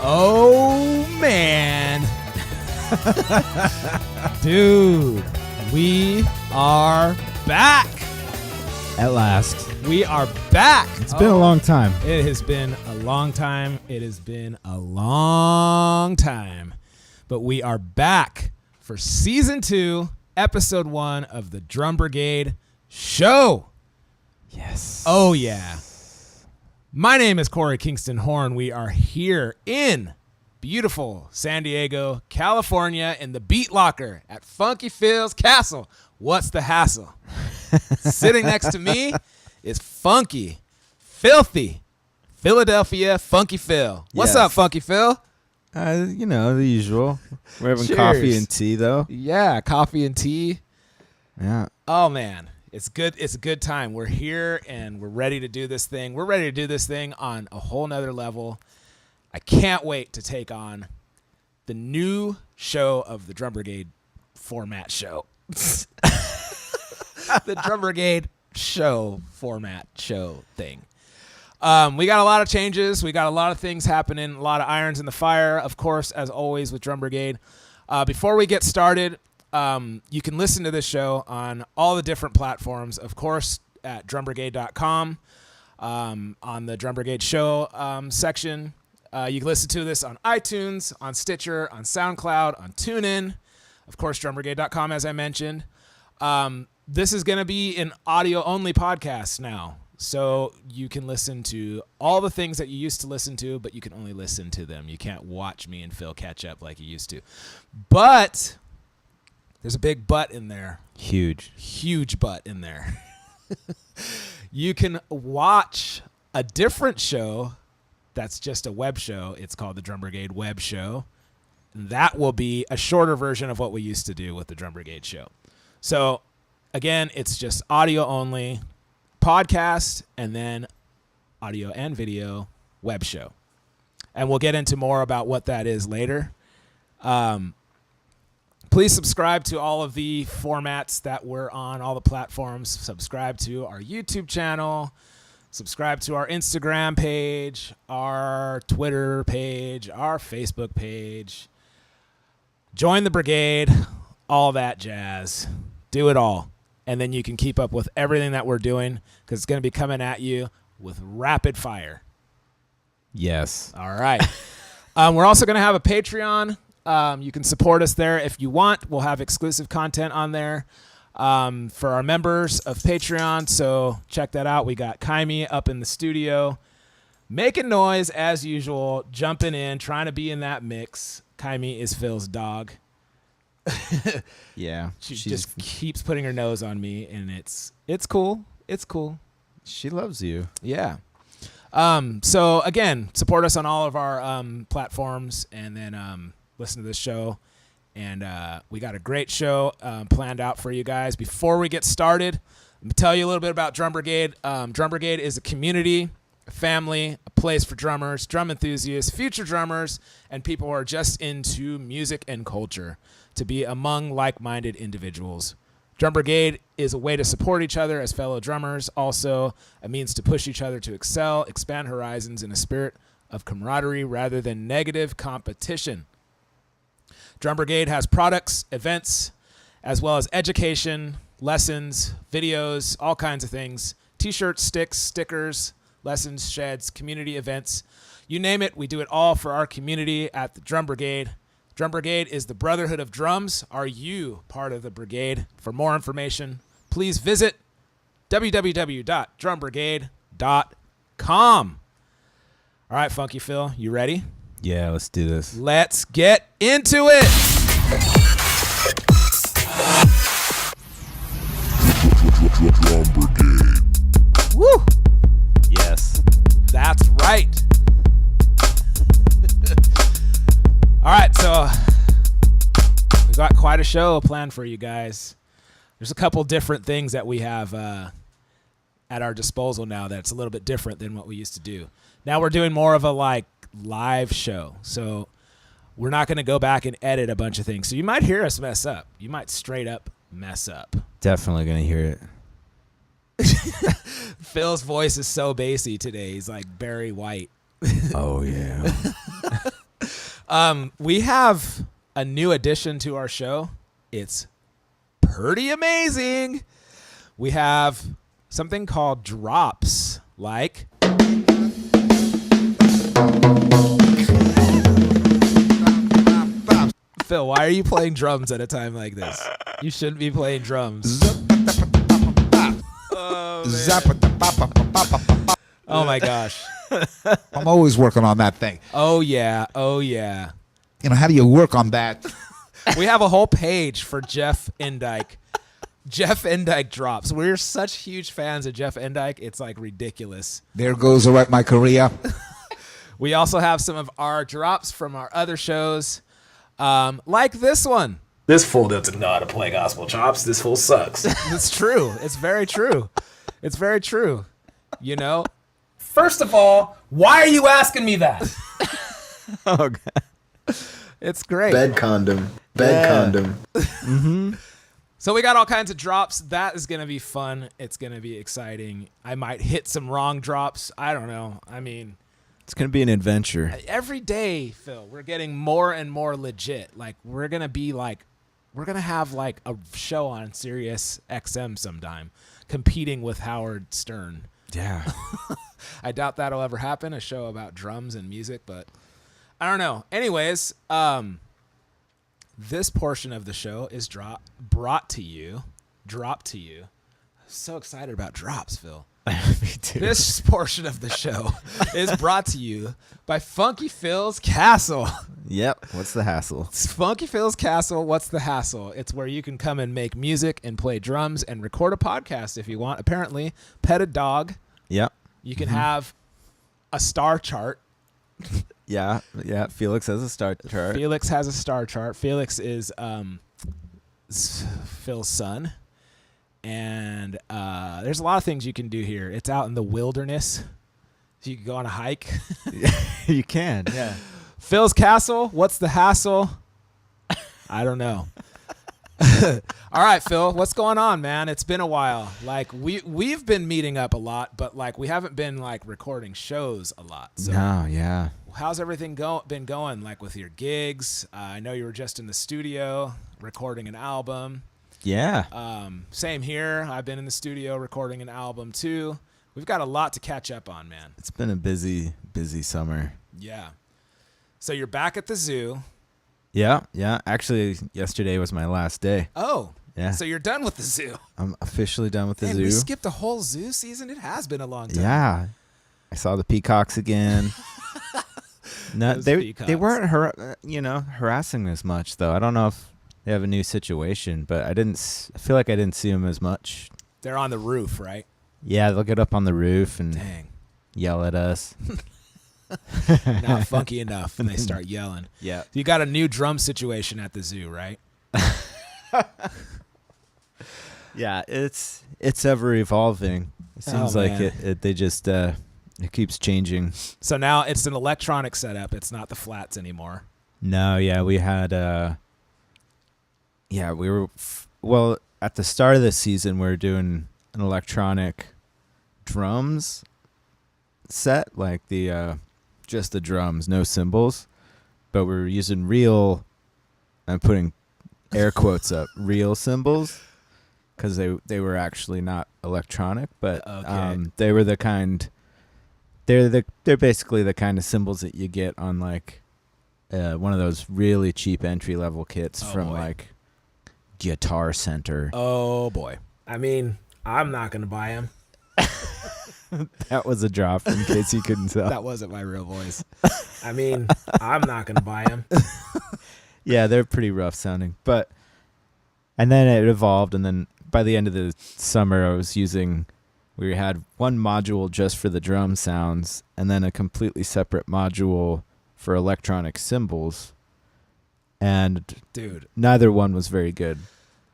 Oh, man. Dude, we are back. At last. We are back. It's been a long time. It has been a long time. It has been a long time. But we are back for Season 2, Episode 1 of the Drum Brigade Show. Yes. Oh, yeah. My name is Corey Kingston Horn. We are here in beautiful San Diego, California, in the Beat Locker at Funky Phil's Castle. What's the hassle? Sitting next to me is funky, filthy Philadelphia Funky Phil. What's up, Funky Phil? You know, the usual. We're having Cheers. coffee and tea, though. Yeah, coffee and tea. Yeah. Oh, man. It's good. It's a good time. We're here and we're ready to do this thing. We're ready to do this thing on a whole nother level. I can't wait to take on the new show of the Drum Brigade format show. The Drum Brigade show format show thing. We got a lot of changes. We got a lot of things happening, a lot of irons in the fire, of course, as always with Drum Brigade. Before we get started, you can listen to this show on all the different platforms, of course, at drumbrigade.com, on the Drum Brigade show section. You can listen to this on iTunes, on Stitcher, on SoundCloud, on TuneIn, of course, drumbrigade.com, as I mentioned. This is going to be an audio-only podcast now, so you can listen to all the things that you used to listen to, but you can only listen to them. You can't watch me and Phil catch up like you used to. But there's a big but in there. Huge but in there. You can watch a different show that's just a web show. It's called the Drum Brigade Web Show. That will be a shorter version of what we used to do with the Drum Brigade show. So, again, it's just audio only, podcast, and then audio and video web show. And we'll get into more about what that is later. Please subscribe to all of the formats that we're on, all the platforms. Subscribe to our YouTube channel. Subscribe to our Instagram page, our Twitter page, our Facebook page. Join the brigade, all that jazz. Do it all. And then you can keep up with everything that we're doing because it's going to be coming at you with rapid fire. Yes. All right. We're also going to have a Patreon. You can support us there if you want. We'll have exclusive content on there for our members of Patreon. So check that out. We got Kaimi up in the studio making noise as usual, jumping in, trying to be in that mix. Kaimi is Phil's dog. Yeah. She just keeps putting her nose on me, and it's cool. It's cool. She loves you. Yeah. So, again, support us on all of our platforms, and then listen to this show. And we got a great show planned out for you guys. Before we get started, let me tell you a little bit about Drum Brigade. Drum Brigade is a community, a family, a place for drummers, drum enthusiasts, future drummers, and people who are just into music and culture to be among like-minded individuals. Drum Brigade is a way to support each other as fellow drummers, also a means to push each other to excel, expand horizons in a spirit of camaraderie rather than negative competition. Drum Brigade has products, events, as well as education, lessons, videos, all kinds of things, T-shirts, sticks, stickers, lessons, sheds, community events. You name it, we do it all for our community at the Drum Brigade. Drum Brigade is the brotherhood of drums. Are you part of the brigade? For more information, please visit www.drumbrigade.com. All right, Funky Phil, you ready? Yeah, let's do this. Let's get into it. Drum Brigade. Woo! Yes. That's right. All right, so we got quite a show planned for you guys. there's a couple different things that we have at our disposal now that's a little bit different than what we used to do. Now we're doing more of a like live show. So we're not going to go back and edit a bunch of things. So you might hear us mess up. You might straight up mess up. Definitely gonna hear it. Phil's voice is so bassy today. He's like Barry White. Oh yeah. We have a new addition to our show. It's pretty amazing. We have something called drops, like Phil, why are you playing drums at a time like this? You shouldn't be playing drums. Oh my gosh. I'm always working on that thing. Oh yeah. Oh yeah. You know, how do you work on that? We have a whole page for Jeff Endyke. Jeff Endyke drops. We're such huge fans of Jeff Endyke. It's like ridiculous. There goes my career. We also have some of our drops from our other shows, like this one. This fool doesn't know how to play gospel chops. This fool sucks. It's true. It's very true. It's very true. You know? First of all, why are you asking me that? Oh god. It's great. Bed condom. Bed condom. Mm-hmm. So we got all kinds of drops. That is going to be fun. It's going to be exciting. I might hit some wrong drops. I don't know. I mean, It's gonna be an adventure. every day, Phil, we're getting more and more legit. Like we're going to have like a show on Sirius XM sometime competing with Howard Stern. Yeah. I doubt that'll ever happen, a show about drums and music, but I don't know. Anyways, this portion of the show is dropped to you. So excited about drops, Phil. Me too. This portion of the show is brought to you by Funky Phil's Castle. Yep. What's the hassle? It's Funky Phil's Castle. What's the hassle? It's where you can come and make music and play drums and record a podcast if you want. Apparently, pet a dog. Yep. You can have a star chart. Yeah. Yeah. Felix has a star chart. Felix has a star chart. Felix is Phil's son. And there's a lot of things you can do here. It's out in the wilderness. So you can go on a hike. You can. Yeah. Phil's Castle. What's the hassle? I don't know. All right, Phil, what's going on, man? It's been a while. Like we've been meeting up a lot, but like we haven't been like recording shows a lot. So No. Yeah. how's everything been going? Like with your gigs? I know you were just in the studio recording an album. Yeah. Same here. I've been in the studio recording an album too. We've got a lot to catch up on, man. It's been a busy summer. Yeah. So you're back at the zoo. Yeah. Yeah. Actually, yesterday was my last day. Oh. Yeah. So you're done with the zoo. I'm officially done with the Man, zoo. we skipped a whole zoo season. It has been a long time. Yeah. I saw the peacocks again. No, Those they peacocks. weren't harassing as much though. I don't know if they have a new situation, but I feel like I didn't see them as much. They're on the roof, right? Yeah, they'll get up on the roof and Dang. yell at us. Not funky enough. And they start yelling. Yeah. You got a new drum situation at the zoo, right? Yeah, it's ever evolving. It seems like man. it keeps changing. So now it's an electronic setup. It's not the flats anymore. No, yeah, we had we were well, at the start of the season we were doing an electronic drums set, like the just the drums, no cymbals, but we were using real, I'm putting air quotes up, real cymbals, because they were actually not electronic, but Okay. they were the kind, they're basically the kind of cymbals that you get on like one of those really cheap entry level kits from boy. like Guitar Center. Oh, boy. I mean, I'm not going to buy them. That was a drop in case you couldn't tell. That wasn't my real voice. I mean, I'm not going to buy them. Yeah, they're pretty rough sounding. And then it evolved, and then by the end of the summer we had one module just for the drum sounds, and then a completely separate module for electronic cymbals. And Dude, neither one was very good.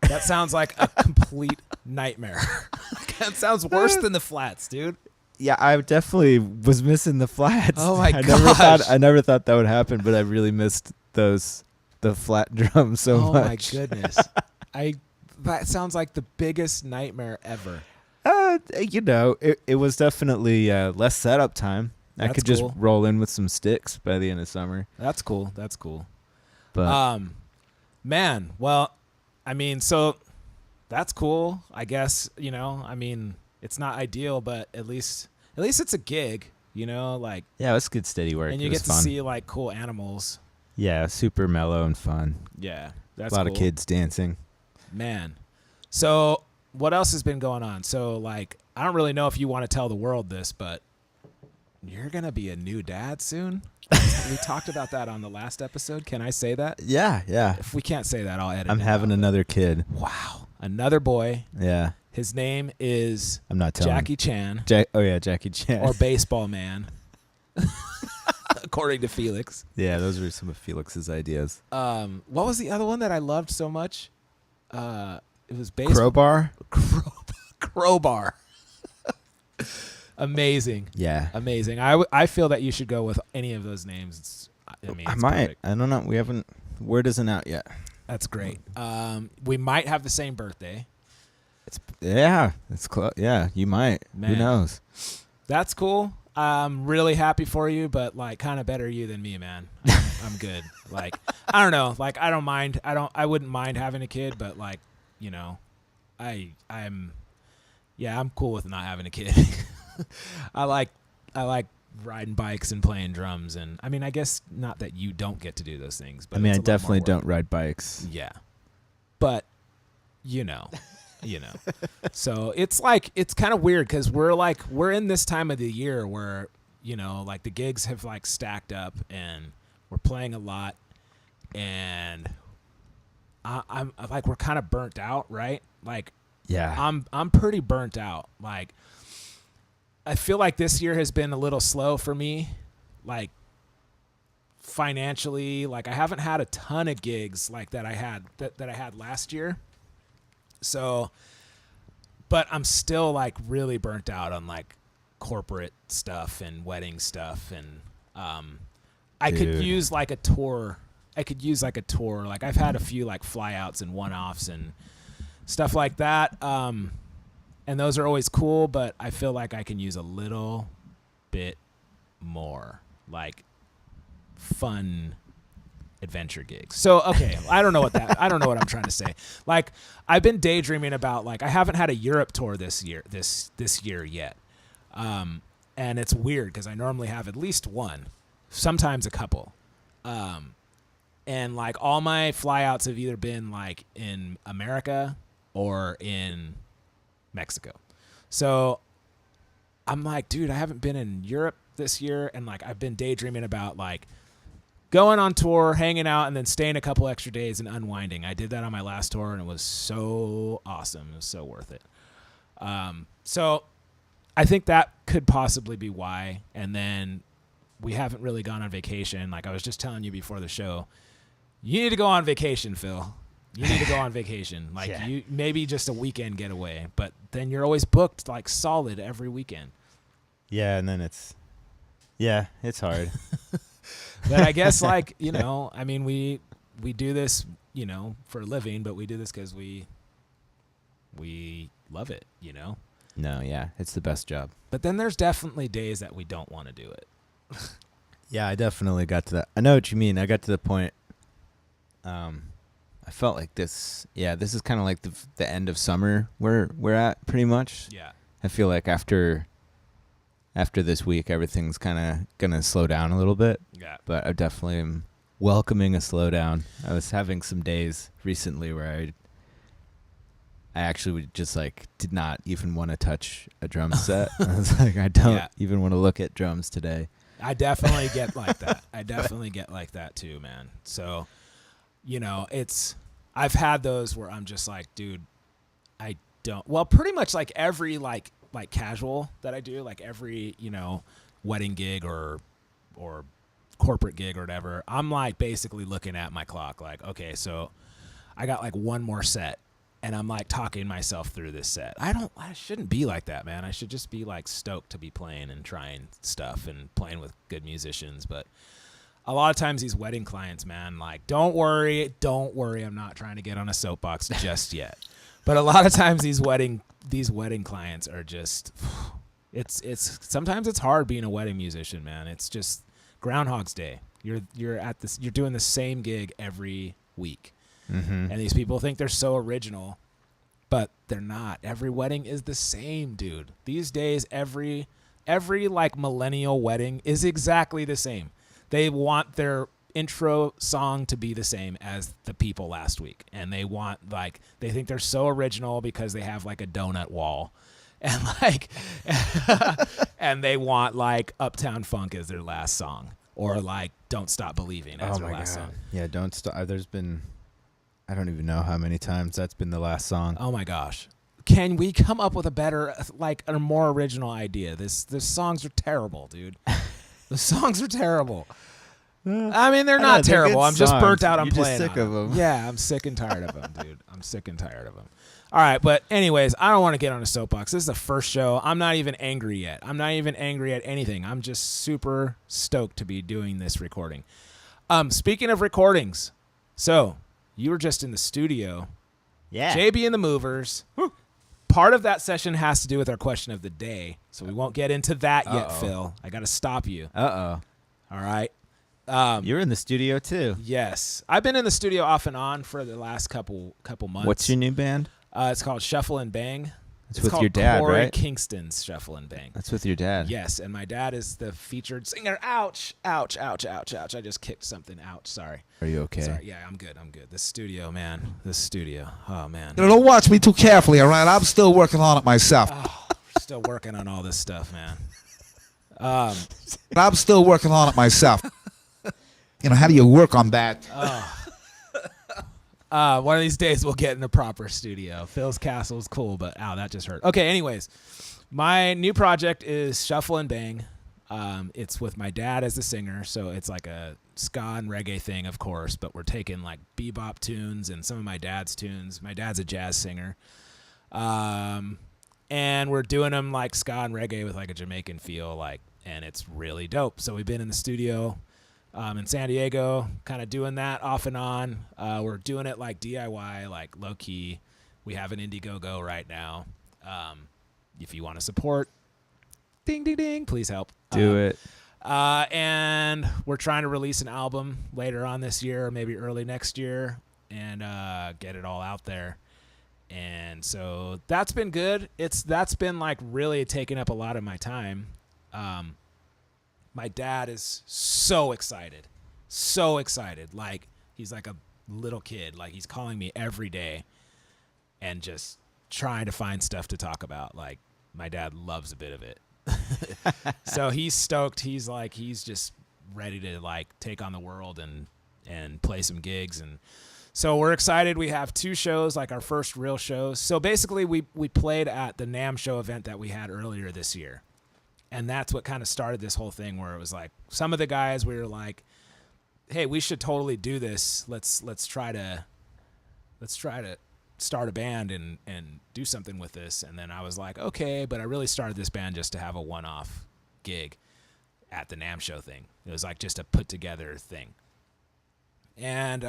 That sounds like a complete nightmare. That sounds worse than the flats, dude. Yeah, I definitely was missing the flats. Oh my I never thought that would happen, but I really missed the flat drums so oh much. my goodness. That sounds like the biggest nightmare ever. It was definitely less setup time. I That's could just cool. roll in with some sticks by the end of summer. That's cool. That's cool. But Man, well, I mean, so that's cool, I guess, I mean, it's not ideal, but at least it's a gig, like, yeah, it was good steady work. and you It get was to fun. see like cool animals. Yeah, super mellow and fun. Yeah. That's a lot cool. of kids dancing. Man. So what else has been going on? So like, I don't really know if you want to tell the world this, but you're going to be a new dad soon. We talked about that on the last episode. Can I say that? Yeah. If we can't say that, I'll edit I'm it having out. another kid. Wow. Another boy. Yeah. His name is I'm not telling. Jackie Chan Jackie Chan. or Baseball Man, according to Felix. Yeah, those were some of Felix's ideas. What was the other one that I loved so much? It was baseball. Crowbar? Crowbar. Amazing. Yeah. Amazing. I feel that you should go with any of those names. I It's might. perfect. I don't know. Word isn't out yet. That's great. We might have the same birthday. It's close. Yeah, you might. Man. Who knows? That's cool. I'm really happy for you, but like kind of better you than me, man. I'm good. Like, I don't know. Like, I don't mind. I wouldn't mind having a kid, but like, I'm cool with not having a kid. I like riding bikes and playing drums, and I mean, I guess not that you don't get to do those things, but I mean, it's I a lot more definitely work. don't ride bikes. Yeah, but you know. So it's kind of weird because we're in this time of the year where like the gigs have like stacked up and we're playing a lot, and I'm like we're kind of burnt out, right? Like Yeah. I'm pretty burnt out. Like I feel like this year has been a little slow for me, like financially. Like I haven't had a ton of gigs like that I had last year. So, but I'm still like really burnt out on like corporate stuff and wedding stuff, and I could Dude. use like a tour. Like I've had a few like flyouts and one-offs and stuff like that. And those are always cool, but I feel like I can use a little bit more like fun adventure gigs. So, okay, I don't know what I'm trying to say. Like I've been daydreaming about like I haven't had a Europe tour this year yet. And it's weird cuz I normally have at least one, sometimes a couple. And like all my flyouts have either been like in America or in Mexico. So I'm like, dude, I haven't been in Europe this year, and like I've been daydreaming about like going on tour, hanging out, and then staying a couple extra days and unwinding. I did that on my last tour, and it was so awesome. It was so worth it. So I think that could possibly be why. And then we haven't really gone on vacation. Like I was just telling you before the show, you need to go on vacation, Phil. You need to go on vacation. Like Yeah. you maybe just a weekend getaway, but then you're always booked like solid every weekend. Yeah, and then it's hard. But I guess like, I mean, we do this, for a living, but we do this because we love it, No, yeah, it's the best job. But then there's definitely days that we don't want to do it. Yeah, I definitely got to that. I know what you mean. I got to the point. I felt like this. Yeah, this is kind of like the end of summer where we're at, pretty much. Yeah. I feel like after this week, everything's kind of gonna slow down a little bit. Yeah. But I definitely am welcoming a slowdown. I was having some days recently where I actually would just like did not even want to touch a drum set. I was like, I don't even want to look at drums today. I definitely get like that. I definitely get like that too, man. So, I've had those where I'm just like, dude, I don't. Well, pretty much like every like casual that I do, like every wedding gig or corporate gig or whatever, I'm like basically looking at my clock, like, okay, so I got like one more set, and I'm like talking myself through this set. I shouldn't be like that, man. I should just be like stoked to be playing and trying stuff and playing with good musicians. But a lot of times these wedding clients, man, like, don't worry. I'm not trying to get on a soapbox just yet. But a lot of times these wedding clients are just, it's sometimes it's hard being a wedding musician, man. It's just Groundhog's Day. You're doing the same gig every week. Mm-hmm. And these people think they're so original, but they're not. Every wedding is the same, dude. These days, every like millennial wedding is exactly the same. They want their intro song to be the same as the people last week. And they think they're so original because they have like a donut wall. And like, and they want like Uptown Funk as their last song, or like Don't Stop Believing as their last song. Yeah, Don't Stop. I don't even know how many times that's been the last song. Oh my gosh. Can we come up with a better, like a more original idea? The songs are terrible, dude. The songs are terrible. I mean, they're not terrible. I'm just burnt out on You're playing. just sick of them. Yeah, I'm sick and tired of them, dude. I'm sick and tired of them. All right, but anyways, I don't want to get on a soapbox. This is the first show. I'm not even angry yet. I'm not even angry at anything. I'm just super stoked to be doing this recording. Speaking of recordings, so you were just in the studio. Yeah. JB and the Movers. Part of that session has to do with our question of the day, so we won't get into that yet, Phil. I got to stop you. Uh-oh. All right. You're in the studio too. Yes. I've been in the studio off and on for the last couple months. What's your new band? It's called Shuffle and Bang. It's It's with your dad, Corey right? Kingston's Shuffle and Bang. That's with your dad. Yes, and my dad is the featured singer. Ouch, ouch, ouch, ouch, ouch. I just kicked something. Ouch, sorry. Are you okay? Sorry. Yeah, I'm good. This studio, man. This studio. Oh, man. Don't watch me too carefully, all right? I'm still working on it myself. Still working on all this stuff, man. I'm still working on it myself. How do you work on that? One of these days we'll get in a proper studio. Phil's Castle is cool, but that just hurt. Okay, anyways, my new project is Shuffle and Bang. It's with my dad as the singer, so it's like a ska and reggae thing, of course, but we're taking like bebop tunes and some of my dad's tunes. My dad's a jazz singer. And we're doing them like ska and reggae with like a Jamaican feel, and it's really dope. So we've been in the studio in San Diego, kind of doing that off and on. We're doing it like DIY, like low key. We have an Indiegogo right now. If you want to support, ding, ding, ding, please help. Do it. And we're trying to release an album later on this year, or maybe early next year, and get it all out there. And so that's been good. That's been like really taking up a lot of my time. My dad is so excited. Like he's like a little kid. Like he's calling me every day and just trying to find stuff to talk about. Like my dad loves a bit of it. So he's stoked. He's just ready to like take on the world and play some gigs. And so we're excited. We have 2 shows, like our first real shows. So basically we played at the NAMM show event that we had earlier this year. And that's what kind of started this whole thing, where it was like some of the guys, we were like, hey, we should totally do this. Let's try to start a band and do something with this. And then I was like, okay, but I really started this band just to have a one-off gig at the NAMM show thing. It was like just a put together thing. And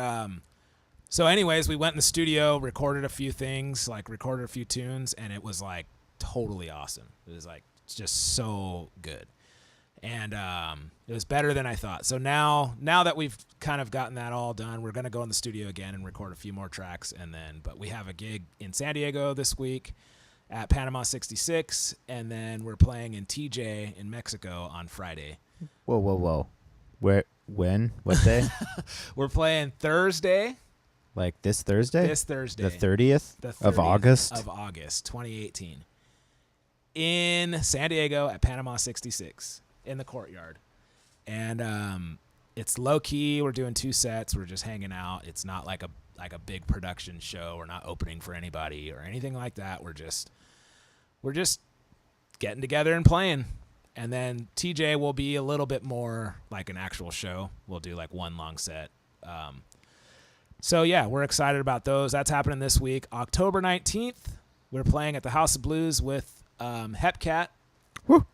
so anyways, we went in the studio, recorded a few things, like recorded a few tunes, and it was like totally awesome. It was like just so good. And it was better than I thought. So now that we've kind of gotten that all done, we're going to go in the studio again and record a few more tracks. But we have a gig in San Diego this week at Panama 66. And then we're playing in TJ in Mexico on Friday. Whoa. Where? When? What day? We're playing Thursday. Like this Thursday? This Thursday. The 30th? The 30th of August? Of August, 2018. In San Diego at Panama 66 in the courtyard. And it's low key. We're doing 2 sets. We're just hanging out. It's not like a big production show. We're not opening for anybody or anything like that. We're just getting together and playing. And then TJ will be a little bit more like an actual show. We'll do like one long set. So yeah, we're excited about those. That's happening this week. October 19th, we're playing at the House of Blues with Hepcat. Woo.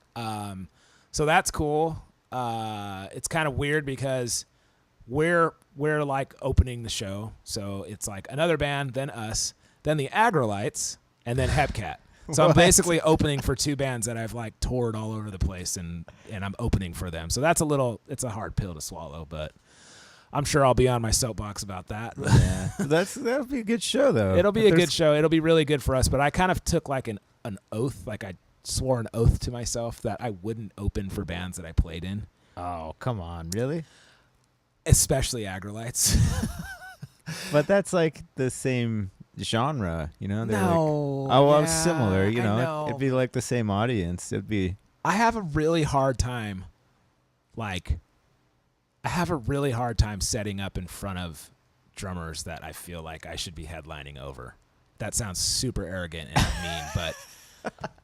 So that's cool. It's kind of weird because we're like opening the show. So it's like another band, then us, then the Agrolites, and then Hepcat. So I'm basically opening for two bands that I've like toured all over the place, and I'm opening for them. So it's a hard pill to swallow, but I'm sure I'll be on my soapbox about that. Yeah, that'll be a good show though. It'll be a good show. It'll be really good for us. But I kind of took like an oath, like I swore an oath to myself that I wouldn't open for bands that I played in. Oh, come on, really? Especially Agrolites. But that's like the same genre, you know? They're No. like, well, yeah, similar, you I know? It'd be like the same audience. It'd be. I have a really hard time, setting up in front of drummers that I feel like I should be headlining over. That sounds super arrogant and mean, but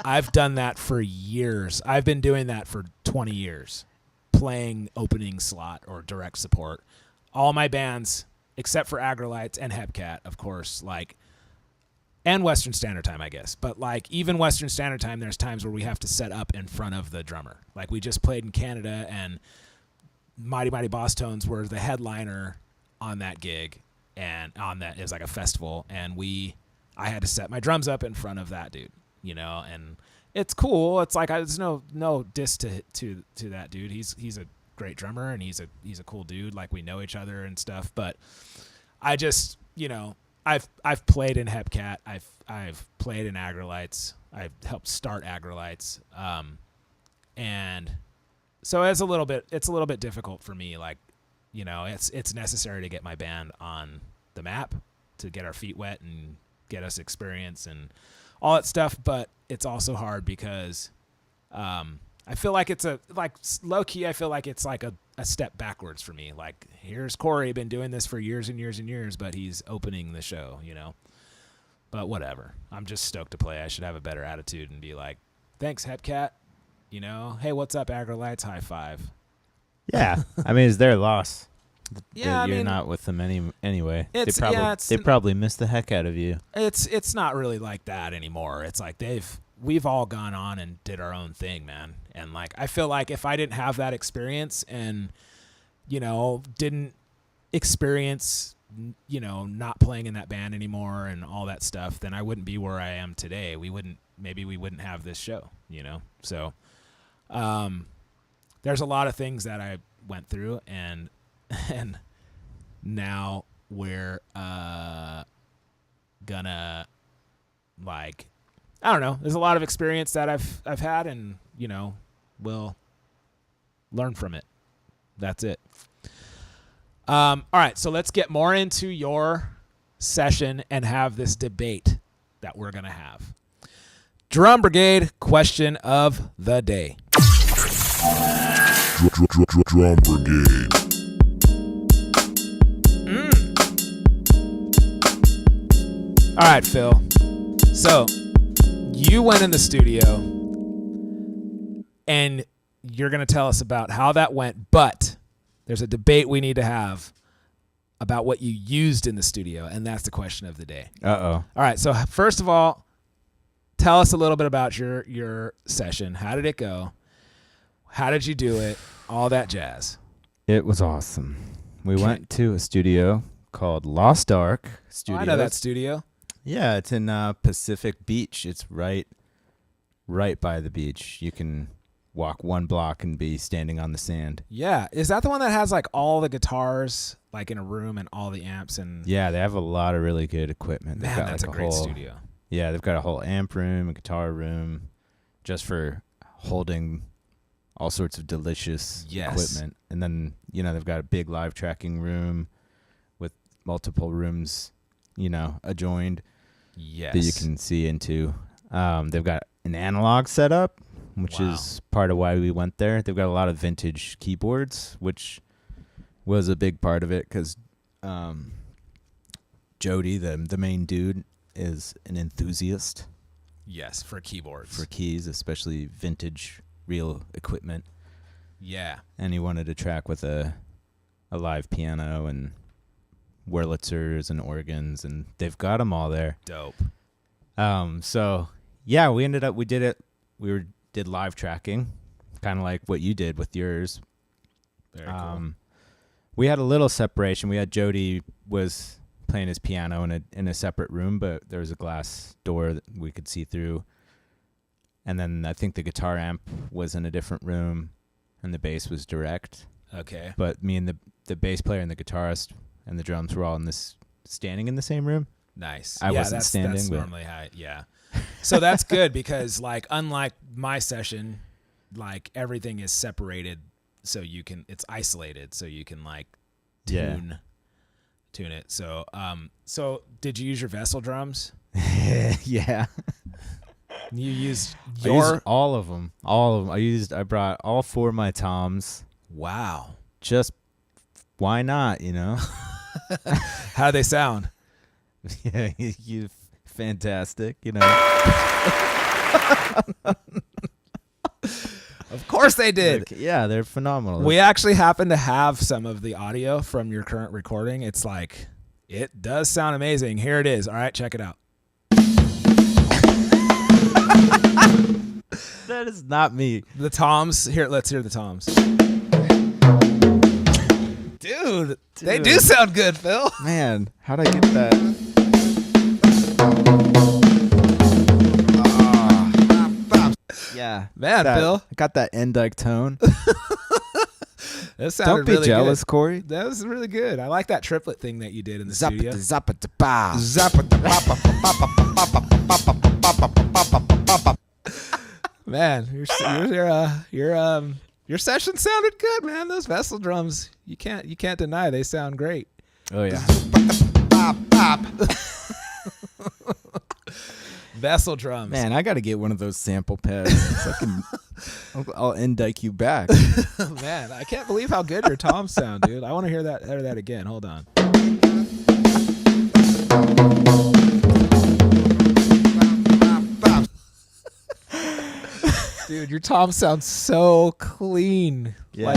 I've done that for years. I've been doing that for 20 years, playing opening slot or direct support. All my bands, except for Agrolites and Hepcat, of course, and Western Standard Time, I guess. But even Western Standard Time, there's times where we have to set up in front of the drummer. Like we just played in Canada, and Mighty Mighty Boss Tones were the headliner on that gig, and on that it was like a festival, and I had to set my drums up in front of that dude, and it's cool. It's like there's no diss to that dude. He's a great drummer, and he's a cool dude. Like we know each other and stuff, but I just I've played in Hepcat. I've played in Agrolites. I've helped start Agrolites, and so it's a little bit difficult for me. It's necessary to get my band on the map, to get our feet wet and get us experience and all that stuff. But it's also hard because I feel like it's low key. I feel like it's like a step backwards for me. Like, here's Corey, been doing this for years and years and years, but he's opening the show, But whatever. I'm just stoked to play. I should have a better attitude and be like, thanks, Hepcat. Hey, what's up, Agrolites? High five. Yeah, I mean, it's their loss. Yeah, you're not with them anyway. It's, they probably missed the heck out of you. It's not really like that anymore. It's like we've all gone on and did our own thing, man. And I feel like if I didn't have that experience and didn't experience not playing in that band anymore and all that stuff, then I wouldn't be where I am today. We wouldn't have this show, So there's a lot of things that I went through, and now we're gonna I don't know. There's a lot of experience that I've had, and we'll learn from it. That's it. All right, so let's get more into your session and have this debate that we're gonna have. Drum Brigade question of the day. Drum Brigade. All right, Phil. So you went in the studio and you're going to tell us about how that went, but there's a debate we need to have about what you used in the studio, and that's the question of the day. Uh-oh. All right, so first of all, tell us a little bit about your session. How did it go? How did you do it? All that jazz. It was awesome. We went to a studio called Lost Ark Studios. Oh, I know that studio. Yeah, it's in Pacific Beach. It's right by the beach. You can walk one block and be standing on the sand. Yeah. Is that the one that has all the guitars in a room and all the amps? And yeah, they have a lot of really good equipment. Man, got that's a great studio. Yeah, they've got a whole amp room, a guitar room, just for holding all sorts of delicious equipment. And then, they've got a big live tracking room with multiple rooms, adjoined. Yes. That you can see into. They've got an analog setup, which is part of why we went there. They've got a lot of vintage keyboards, which was a big part of it because Jody, the main dude, is an enthusiast. Yes, for keyboards. For keys, especially vintage, real equipment. Yeah. And he wanted to track with a live piano and Wurlitzers and organs, and they've got them all there. Dope. So yeah, we did live tracking, kind of like what you did with yours. Very cool. We had a little separation. We had Jody was playing his piano in a separate room, but there was a glass door that we could see through. And then I think the guitar amp was in a different room, and the bass was direct. Okay. But me and the bass player and the guitarist and the drums were all standing in the same room. Nice. I wasn't standing. That's but normally how. Yeah. So that's good because like unlike my session, like everything is separated, so it's isolated, so you can like tune it. So so did you use your Vessel drums? Yeah. You used I used all of them. I brought all 4 of my toms. Wow. Just why not, you know? How do they sound? Yeah, you fantastic, you know. Of course they did. Like, yeah, they're phenomenal. We actually happen to have some of the audio from your current recording. It's like, it does sound amazing. Here it is. All right, check it out. That is not me. The toms. Here, let's hear the toms. Dude, they do sound good, Phil. Man, how'd I get that? Yeah. Man, Phil. I got that Endike tone. That sounded Don't be really jealous, good. Corey. That was really good. I like that triplet thing that you did in the studio. Man, your session sounded good, man. Those Vessel drums, you can't deny they sound great. Oh yeah. Vessel drums. Man, I got to get one of those sample pads. So I'll Endike you back. Man, I can't believe how good your toms sound, dude. I want to hear that again. Hold on. Dude, your tom sounds so clean. Yeah.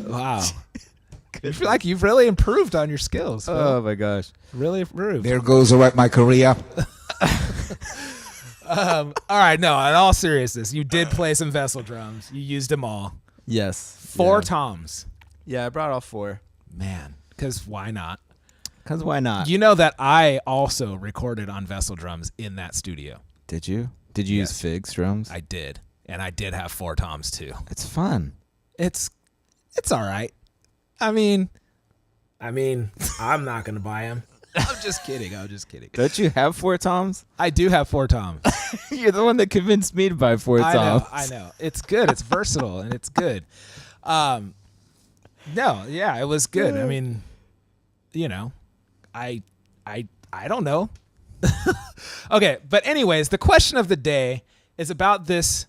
Wow. I feel like you've really improved on your skills. Phil. Oh my gosh. Really improved. There goes my career. All right, no, in all seriousness, you did play some Vessel drums. You used them all. Yes. 4 Yeah. toms. Yeah, I brought all 4. Man, because why not? Because why not? You know that I also recorded on Vessel drums in that studio. Did you? Did you Yes. use Figs drums? I did. And I did have 4 toms too. It's fun. It's all right. I mean, I'm not going to buy them. I'm just kidding. Don't you have 4 toms? I do have 4 toms. You're the one that convinced me to buy 4 toms. I know. It's good. It's versatile and it's good. No, yeah, it was good. I mean, you know, I don't know. Okay, but anyways, the question of the day is about this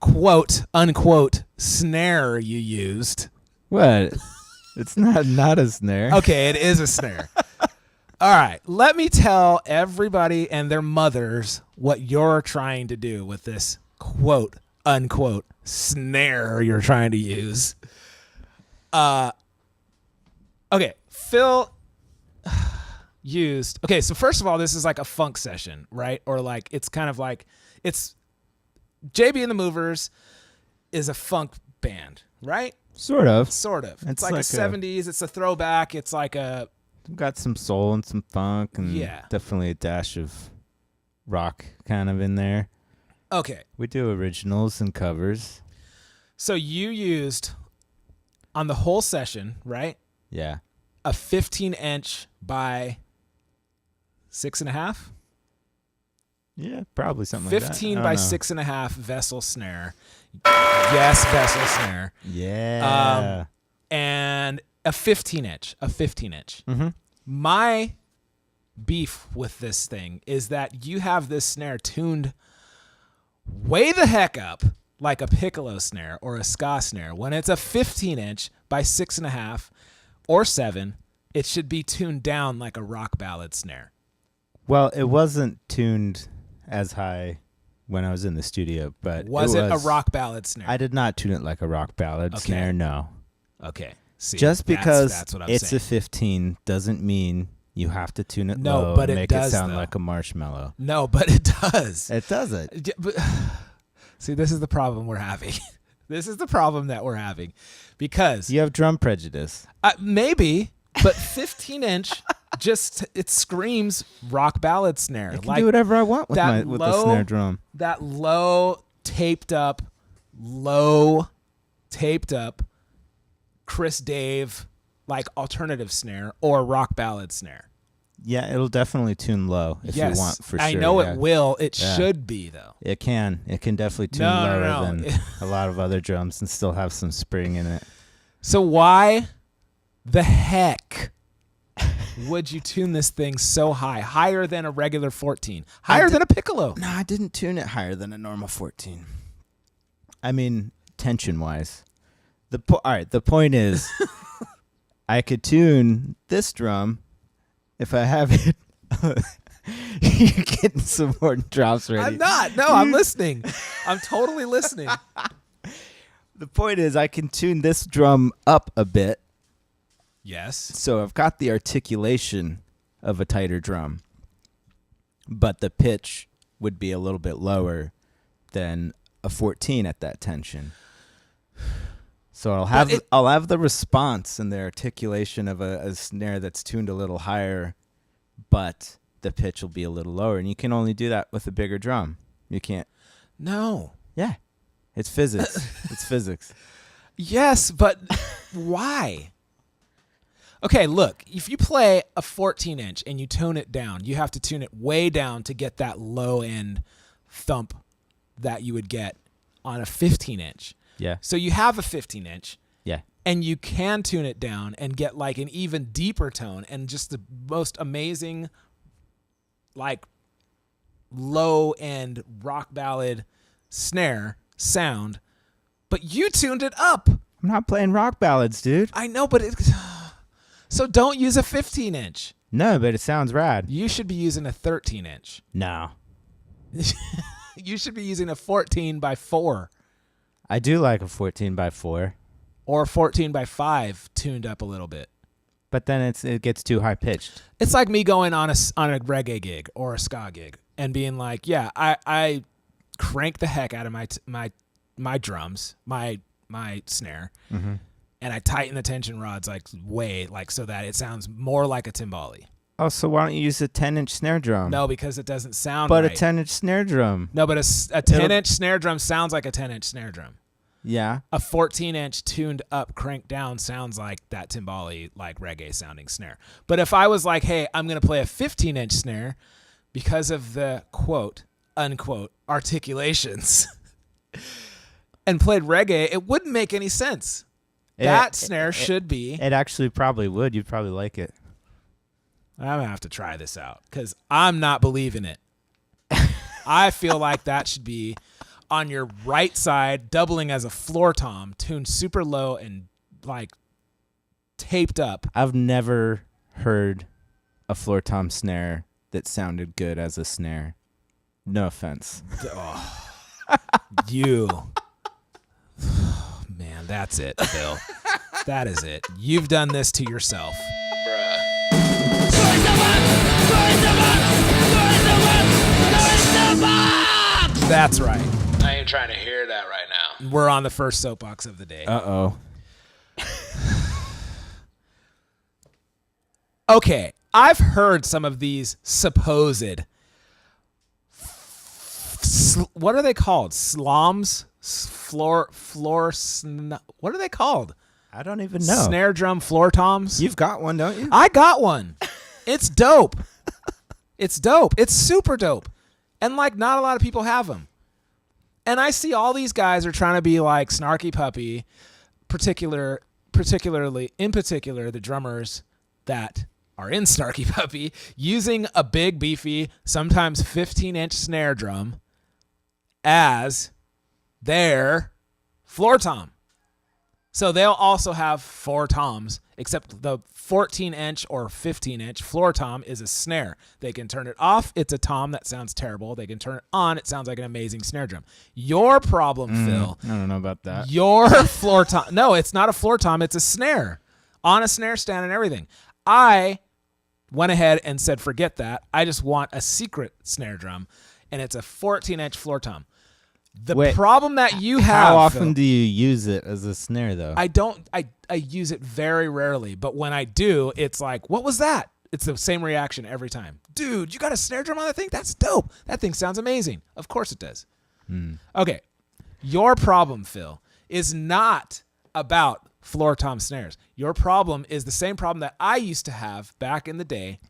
quote unquote snare you used. What? It's not a snare. Okay, it is a snare. All right, let me tell everybody and their mothers what you're trying to do with this quote unquote snare you're trying to use. Okay, Phil used. Okay, so first of all, this is like a funk session, right? Or like it's kind of like it's JB and the Movers is a funk band, right? Sort of. Sort of. It's It's like a like 70s. It's a throwback. It's like a Got some soul and some funk and Yeah. definitely a dash of rock kind of in there. okay. We do originals and covers. So you used on the whole session, right? Yeah. A 15-inch by 6.5. Yeah, probably something 15 like by that. 6.5 Vessel snare. Yes, Vessel snare. Yeah. And a 15-inch. Mm-hmm. My beef with this thing is that you have this snare tuned way the heck up like a piccolo snare or a ska snare. When it's a 15-inch by 6.5 or 7, it should be tuned down like a rock ballad snare. Well, it wasn't tuned as high when I was in the studio, but Was it a rock ballad snare? I did not tune it like a rock ballad Okay. snare, no. Okay. See, Just because that's what I'm it's saying. a 15 doesn't mean you have to tune it No, low but and it make does, it sound though. like a marshmallow. No, but it does. It doesn't. Yeah, but, see, this is the problem we're having. This is the problem that we're having because You have drum prejudice. maybe, but 15-inch just it screams rock ballad snare. I can do whatever I want with that the low- snare drum. That low taped up Chris Dave like alternative snare or rock ballad snare. Yeah, it'll definitely tune low if Yes, you want, for sure. I know yeah. it will. It Yeah. should be though. It can. It can definitely tune No, lower no. than a lot of other drums and still have some spring in it. So why the heck would you tune this thing so high, higher than a regular 14, higher than a piccolo? No, I didn't tune it higher than a normal 14. I mean, tension-wise. All right, the point is, I could tune this drum if I have it. You're getting some more drops ready. I'm not. No, I'm listening. I'm totally listening. The point is, I can tune this drum up a bit, Yes. so I've got the articulation of a tighter drum, but the pitch would be a little bit lower than a 14 at that tension. So I'll have the response and the articulation of a snare that's tuned a little higher, but the pitch will be a little lower, and you can only do that with a bigger drum. You can't. No. Yeah, it's physics. It's physics. Yes, but why? Okay, look, if you play a 14-inch and you tone it down, you have to tune it way down to get that low-end thump that you would get on a 15-inch. Yeah, So you have a 15-inch, yeah. and you can tune it down and get like an even deeper tone and just the most amazing, like, low-end rock ballad snare sound, but you tuned it up. I'm not playing rock ballads, dude. I know, but so don't use a 15-inch. No, but it sounds rad. You should be using a 13-inch. No, You should be using a 14x4 I do like a 14x4, or a 14x5 tuned up a little bit. but then it gets too high pitched. It's like me going on a reggae gig or a ska gig and being like, yeah, I crank the heck out of my drums, my snare, Mm-hmm. and I tighten the tension rods like way like so that it sounds more like a timbali. Oh, so why don't you use a 10-inch snare drum? No, because it doesn't sound but right. a 10-inch snare drum. No, but a 10-inch snare drum sounds like a 10-inch snare drum. Yeah. A 14-inch tuned up, cranked down sounds like that timbali, like reggae sounding snare. But if I was like, hey, I'm going to play a 15-inch snare because of the quote, unquote, articulations and played reggae, it wouldn't make any sense. That snare should be. It actually probably would. You'd probably like it. I'm going to have to try this out because I'm not believing it. I feel like that should be on your right side, doubling as a floor tom, tuned super low and like taped up. I've never heard a floor tom snare that sounded good as a snare. No offense. You. Man, that's it, Phil. That is it. You've done this to yourself. That's right. I ain't trying to hear that right now. We're on the first soapbox of the day. Uh-oh. Okay, I've heard some of these supposed what are they called? Sloms? What are they called? I don't even know. Snare drum floor toms? You've got one, don't you? I got one. It's dope. It's dope. It's super dope. And like not a lot of people have them. And I see all these guys are trying to be like Snarky Puppy, particularly the drummers that are in Snarky Puppy, using a big, beefy, sometimes 15-inch snare drum as their floor tom. So they'll also have four toms, except the 14-inch or 15-inch floor tom is a snare. They can turn it off. It's a tom that sounds terrible. They can turn it on. It sounds like an amazing snare drum. Your problem, Phil. I don't know about that. Your floor tom. No, it's not a floor tom. It's a snare. on a snare stand and everything. I went ahead and said, forget that. I just want a secret snare drum, and it's a 14-inch floor tom. The problem that you have. How often Phil, do you use it as a snare, though? I don't. I use it very rarely, but when I do, it's like, what was that? It's the same reaction every time. Dude, you got a snare drum on that thing? That's dope. That thing sounds amazing. Of course it does. Okay. Your problem, Phil, is not about floor tom snares. Your problem is the same problem that I used to have back in the day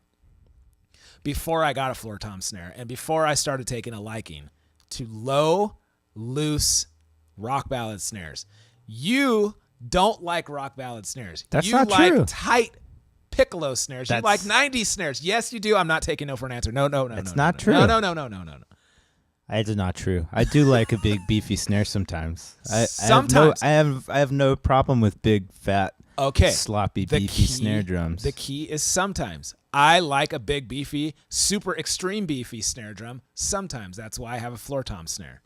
before I got a floor tom snare and before I started taking a liking to low, loose rock ballad snares. You don't like rock ballad snares. That's you not like true. tight piccolo snares. You like 90s snares. Yes, you do. I'm not taking no for an answer. No. It's not true. No. It's not true. I do like a big beefy snare sometimes. Sometimes. I have no problem with big fat sloppy beefy snare drums. The key is sometimes. I like a big beefy, super extreme beefy snare drum. Sometimes. That's why I have a floor tom snare.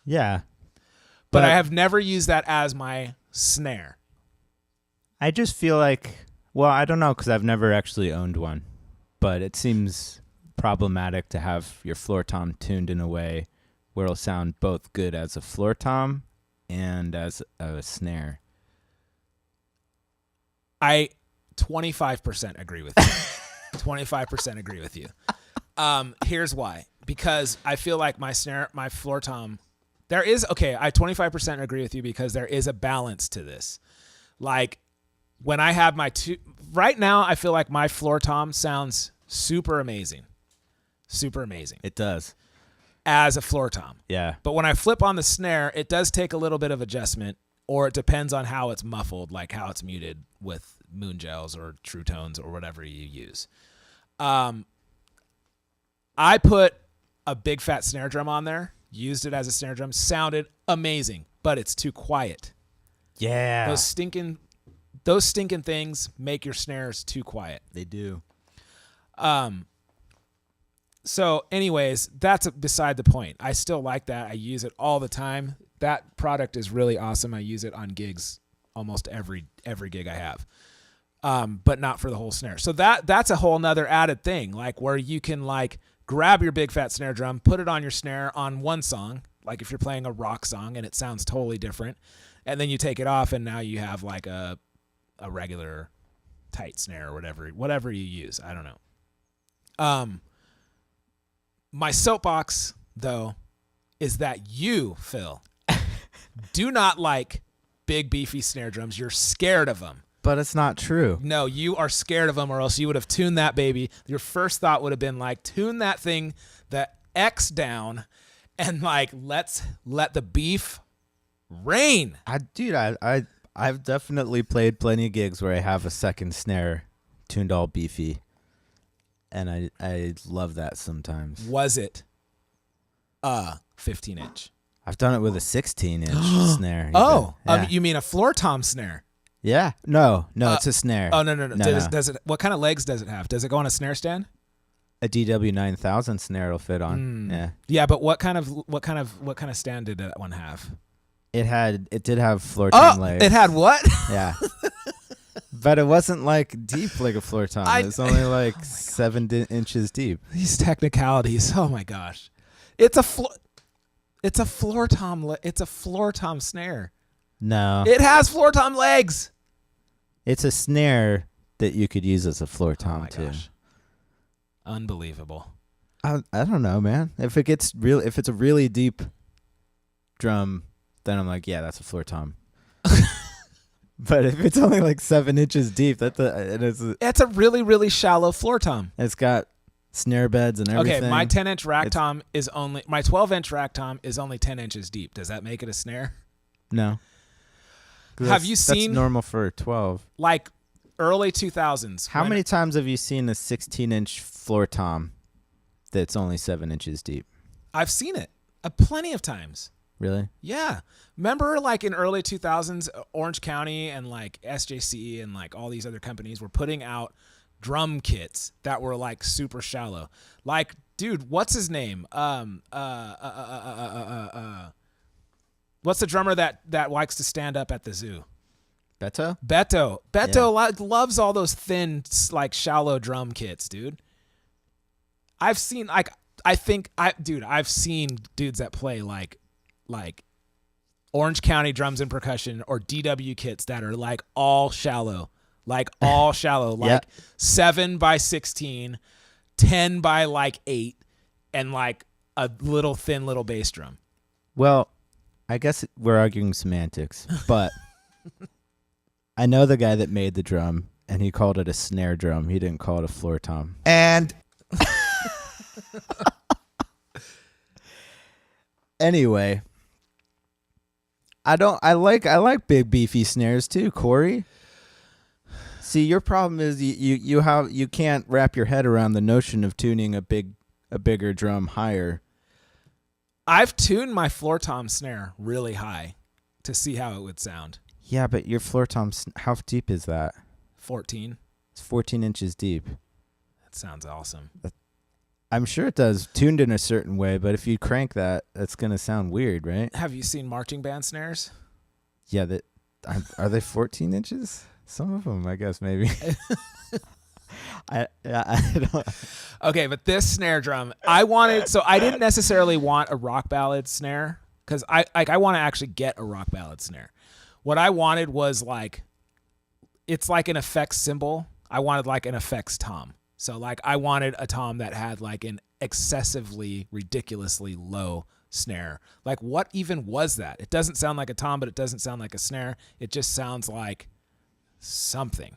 Yeah. But I have never used that as my snare. I just feel like, well, I don't know because I've never actually owned one, but it seems problematic to have your floor tom tuned in a way where it'll sound both good as a floor tom and as a snare. I 25% agree with you. 25% agree with you. Here's why. Because I feel like my floor tom, I 25% agree with you because there is a balance to this. Like when I have right now, I feel like my floor tom sounds super amazing. Super amazing. It does. As a floor tom. Yeah. But when I flip on the snare, it does take a little bit of adjustment, or it depends on how it's muffled, like how it's muted with moon gels or true tones or whatever you use. I put a big fat snare drum on there, used it as a snare drum, sounded amazing, but it's too quiet. Yeah. Those stinking things make your snares too quiet. They do. So anyways, that's beside the point. I still like that. I use it all the time. That product is really awesome. I use it on gigs, almost every gig I have. But not for the whole snare. So that's a whole nother added thing, like where you can like grab your big fat snare drum, put it on your snare on one song, like if you're playing a rock song and it sounds totally different, and then you take it off and now you have like a regular tight snare or whatever you use. I don't know. My soapbox, though, is that you, Phil, do not like big, beefy snare drums. You're scared of them. But it's not true. No, you are scared of them, or else you would have tuned that baby. Your first thought would have been like, tune that thing, the X down, and like, let's let the beef rain. I've definitely played plenty of gigs where I have a second snare tuned all beefy. And I love that sometimes. Was it a 15-inch? I've done it with a 16-inch snare. Oh, yeah. You mean a floor tom snare? Yeah. No, it's a snare. Oh, no. Does it? What kind of legs does it have? Does it go on a snare stand? A DW 9000 snare will fit on. Yeah. Yeah, but what kind of stand did that one have? It did have floor tom legs. It had what? Yeah. But it wasn't like deep like a floor tom. It was only like 7 inches deep. These technicalities. Oh my gosh. It's a floor tom. It's a floor tom snare. No. It has floor tom legs. It's a snare that you could use as a floor tom too. Gosh. Unbelievable. I don't know, man. If it's a really deep drum, then I'm like, yeah, that's a floor tom. But if it's only like 7 inches deep, it's a really, really shallow floor tom. It's got snare beds and everything. Okay, my 10-inch rack tom my 12-inch rack tom is only 10 inches deep. Does that make it a snare? No. Have you seen? That's normal for 12. Like early 2000s. How many times have you seen a 16-inch floor tom that's only 7 inches deep? I've seen it plenty of times. Really? Yeah. Remember like in early 2000s, Orange County and like SJC and like all these other companies were putting out drum kits that were like super shallow. Like, dude, what's his name? What's the drummer that likes to stand up at the zoo? Beto? Beto loves all those thin, like shallow drum kits, dude. I've seen I've seen dudes that play like Orange County drums and percussion or DW kits that are like all shallow, like 7 by 16, 10 by like 8, and like a little thin little bass drum. Well, I guess we're arguing semantics, but I know the guy that made the drum, and he called it a snare drum. He didn't call it a floor tom. And anyway, I like big beefy snares too, Corey. See, your problem is you can't wrap your head around the notion of tuning a bigger drum higher. I've tuned my floor tom snare really high to see how it would sound. Yeah, but your floor tom, how deep is that? 14. It's 14 inches deep. That sounds awesome. I'm sure it does, tuned in a certain way, but if you crank that, that's going to sound weird, right? Have you seen marching band snares? Yeah, are they 14 inches? Some of them, I guess, maybe. I don't. Okay, but this snare drum, I didn't necessarily want a rock ballad snare because I want to actually get a rock ballad snare. What I wanted was it's like an effects cymbal. I wanted like an effects tom. So like I wanted a tom that had like an excessively, ridiculously low snare. Like what even was that? It doesn't sound like a tom, but it doesn't sound like a snare. It just sounds like something.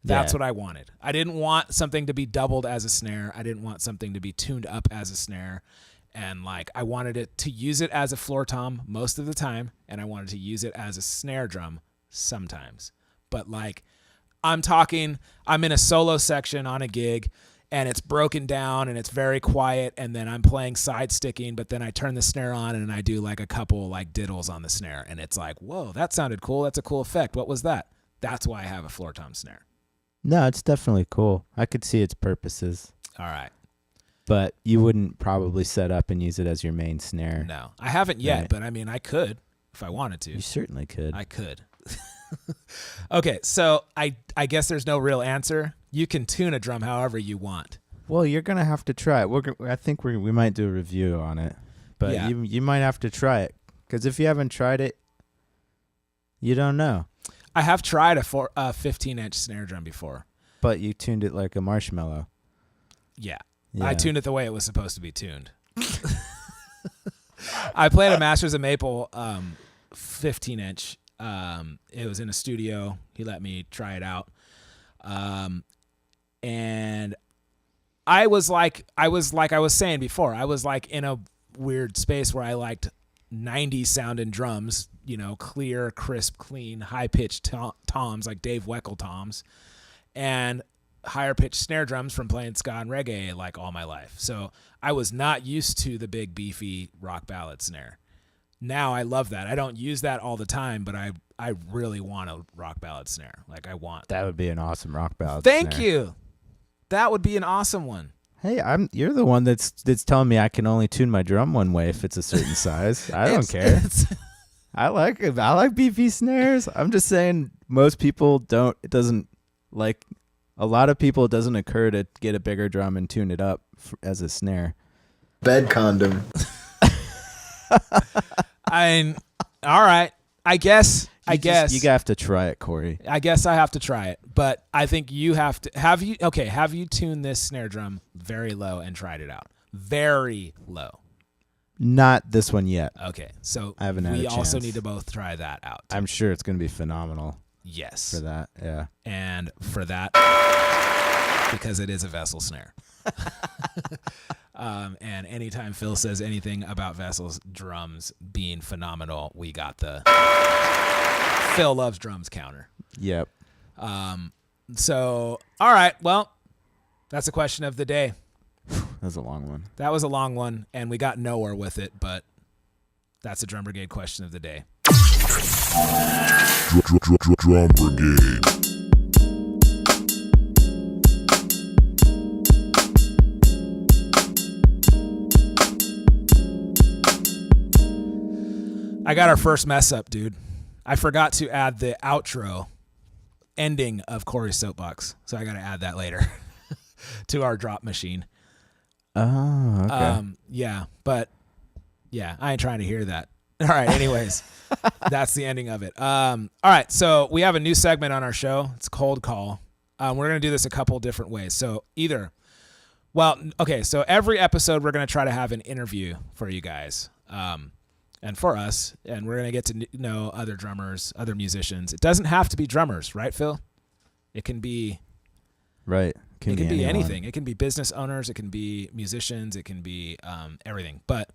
That's what I wanted. I didn't want something to be doubled as a snare. I didn't want something to be tuned up as a snare. And like I wanted it to use it as a floor tom most of the time, and I wanted to use it as a snare drum sometimes. But like I'm in a solo section on a gig and it's broken down and it's very quiet, and then I'm playing side sticking, but then I turn the snare on and I do like a couple like diddles on the snare, and it's like, whoa, that sounded cool. That's a cool effect. What was that? That's why I have a floor tom snare. No, it's definitely cool. I could see its purposes. All right. But you wouldn't probably set up and use it as your main snare. No, I haven't yet, Right. but I mean, I could if I wanted to. You certainly could. I could. Okay, so I guess there's no real answer. You can tune a drum however you want. Well, you're gonna have to try it. I think we might do a review on it, but Yeah. you might have to try it, because if you haven't tried it, you don't know. I have tried a 15-inch snare drum before. But you tuned it like a marshmallow. Yeah. Yeah. I tuned it the way it was supposed to be tuned. I played a Masters of Maple 15-inch. It was in a studio. He let me try it out. And I was like I was saying before, I was like in a weird space where I liked 90s sounding drums, clear, crisp, clean, high-pitched toms like Dave Weckl toms, and higher-pitched snare drums from playing ska and reggae like all my life. So I was not used to the big, beefy rock ballad snare. Now I love that. I don't use that all the time, but I really want a rock ballad snare. Like I want. That would be an awesome rock ballad. Thank snare. you. That would be an awesome one. Hey, you're the one that's telling me I can only tune my drum one way if it's a certain size. I don't care. I like it. I like beefy snares. I'm just saying most people don't. It doesn't like a lot of people. It doesn't occur to get a bigger drum and tune it up as a snare. Bed condom. All right. I guess you have to try it, Corey. I guess I have to try it, but I think you have to. Have you tuned this snare drum very low and tried it out? Very low. Not this one yet. Okay, so I haven't had we a also chance. need to both try that out. I'm sure it's going to be phenomenal Yes. for that. Yeah. And for that, because it is a Vessel snare. And anytime Phil says anything about Vessel's drums being phenomenal, we got the Phil loves drums counter. Yep. So, all right. Well, that's a question of the day. That was a long one. That was a long one, and we got nowhere with it, but that's a Drum Brigade question of the day. Drum Brigade. I got our first mess up, dude. I forgot to add the outro ending of Corey's Soapbox, so I got to add that later to our drop machine. Oh, okay. Yeah, but yeah, I ain't trying to hear that. All right, anyways, that's the ending of it. All right, so we have a new segment on our show. It's Cold Call. We're going to do this a couple different ways. So so every episode we're going to try to have an interview for you guys and for us, and we're going to get to know other drummers, other musicians. It doesn't have to be drummers, right, Phil? It can be... Right. It can be anyone. anything. It can be business owners. It can be musicians. It can be everything. But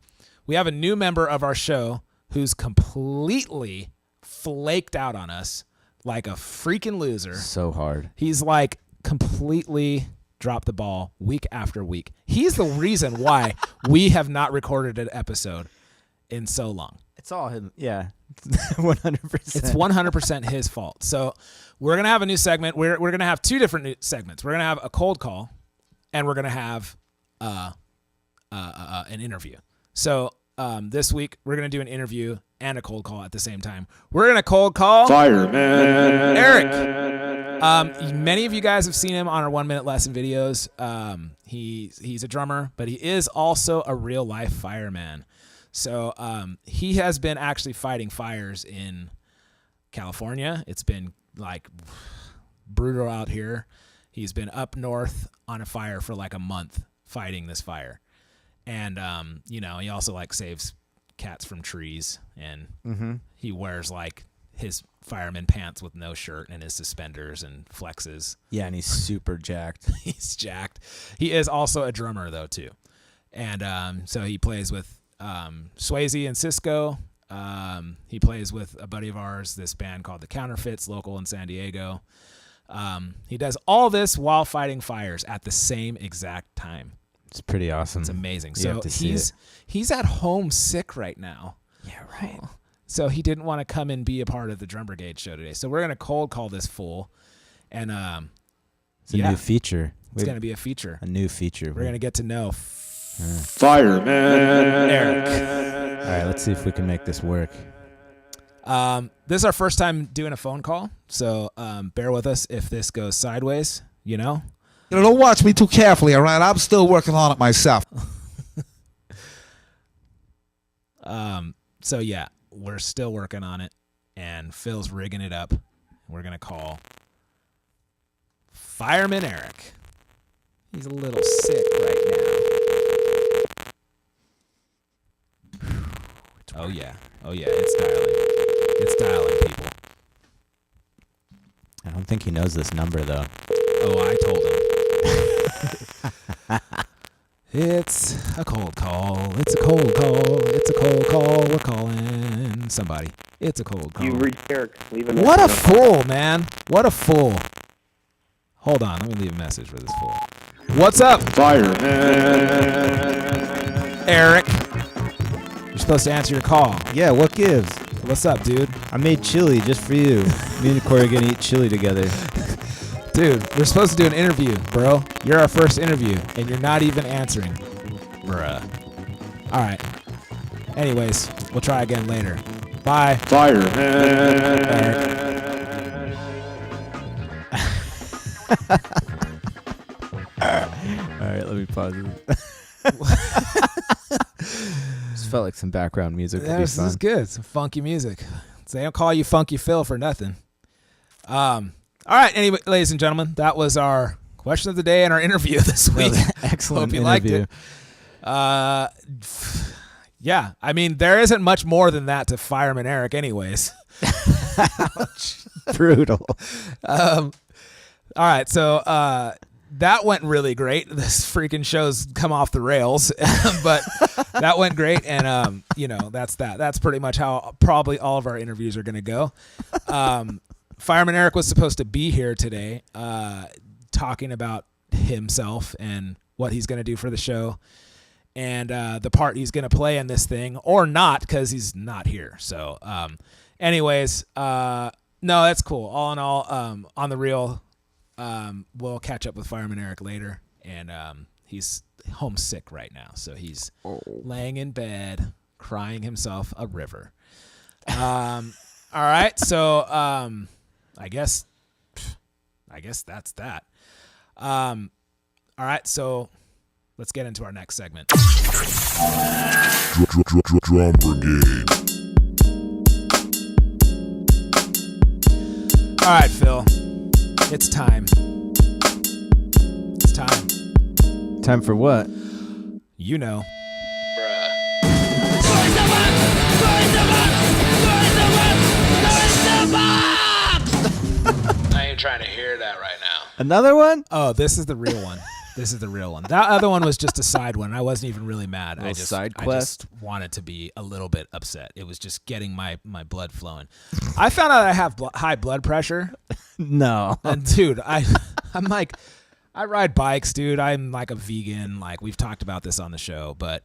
we have a new member of our show who's completely flaked out on us like a freaking loser. So hard. He's like completely dropped the ball week after week. He's the reason why we have not recorded an episode in so long. It's all him. Yeah. 100%. It's 100% his fault. So we're going to have a new segment. We're going to have two different new segments. We're going to have a cold call, and we're going to have an interview. So this week, we're going to do an interview and a cold call at the same time. We're going to cold call Fireman Eric. Many of you guys have seen him on our 1 minute lesson videos. He's a drummer, but he is also a real life fireman. So he has been actually fighting fires in California. It's been like brutal out here. He's been up north on a fire for like a month fighting this fire. And, he also like saves cats from trees, and he wears like his fireman pants with no shirt and his suspenders and flexes. Yeah, and he's super jacked. He's jacked. He is also a drummer though too. And so he plays with Swayze and Cisco. He plays with a buddy of ours, this band called The Counterfeits, local in San Diego. He does all this while fighting fires at the same exact time. It's pretty awesome. It's amazing. You So have to see he's at home sick right now. Yeah, right. So he didn't want to come and be a part of the Drum Brigade show today. So we're gonna cold call this fool, and It's a new feature. It's gonna be a feature. A new feature. We're gonna get to know Fireman Eric. All right, let's see if we can make this work. This is our first time doing a phone call, so bear with us if this goes sideways. Don't watch me too carefully, all right? I'm still working on it myself. So yeah, we're still working on it, and Phil's rigging it up. We're gonna call Fireman Eric. He's a little sick right now. Oh yeah, it's dialing, people. I don't think he knows this number though. Oh, I told him. It's a cold call. It's a cold call. It's a cold call. We're calling somebody. It's a cold call. You reached Eric. Leave a What a message. fool, man. What a fool. Hold on. Let me leave a message for this fool. What's up, Fireman Eric? You're supposed to answer your call. Yeah, what gives? What's up, dude? I made chili just for you. Me and Corey are gonna eat chili together. Dude, we're supposed to do an interview, bro. You're our first interview, and you're not even answering. Bruh. All right. Anyways, we'll try again later. Bye. Fireman All right, let me pause it. Just felt like some background music would be This fun. is good. Some funky music. So they don't call you Funky Phil for nothing. All right. Anyway, ladies and gentlemen, that was our question of the day and our interview this week. Excellent Hope you liked interview. it. Yeah. I mean, there isn't much more than that to Fireman Eric anyways. Brutal. All right. So that went really great. This freaking show's come off the rails, but that went great. And, that's that. That's pretty much how probably all of our interviews are going to go. Fireman Eric was supposed to be here today talking about himself and what he's going to do for the show and the part he's going to play in this thing or not because he's not here. So anyways, no, that's cool. All in all, on the real, we'll catch up with Fireman Eric later. And he's homesick right now. So he's laying in bed crying himself a river. All right. So I guess that's that. All right. So let's get into our next segment. Drum Brigade. All right, Phil. It's time. It's time. Time for what? You know. I ain't trying to hear that right now. Another one? Oh, this is the real one. This is the real one. That other one was just a side one. I wasn't even really mad. I just wanted to be a little bit upset. It was just getting my blood flowing. I found out I have high blood pressure. No. And dude, I'm like, I ride bikes, dude. I'm like a vegan. Like we've talked about this on the show, but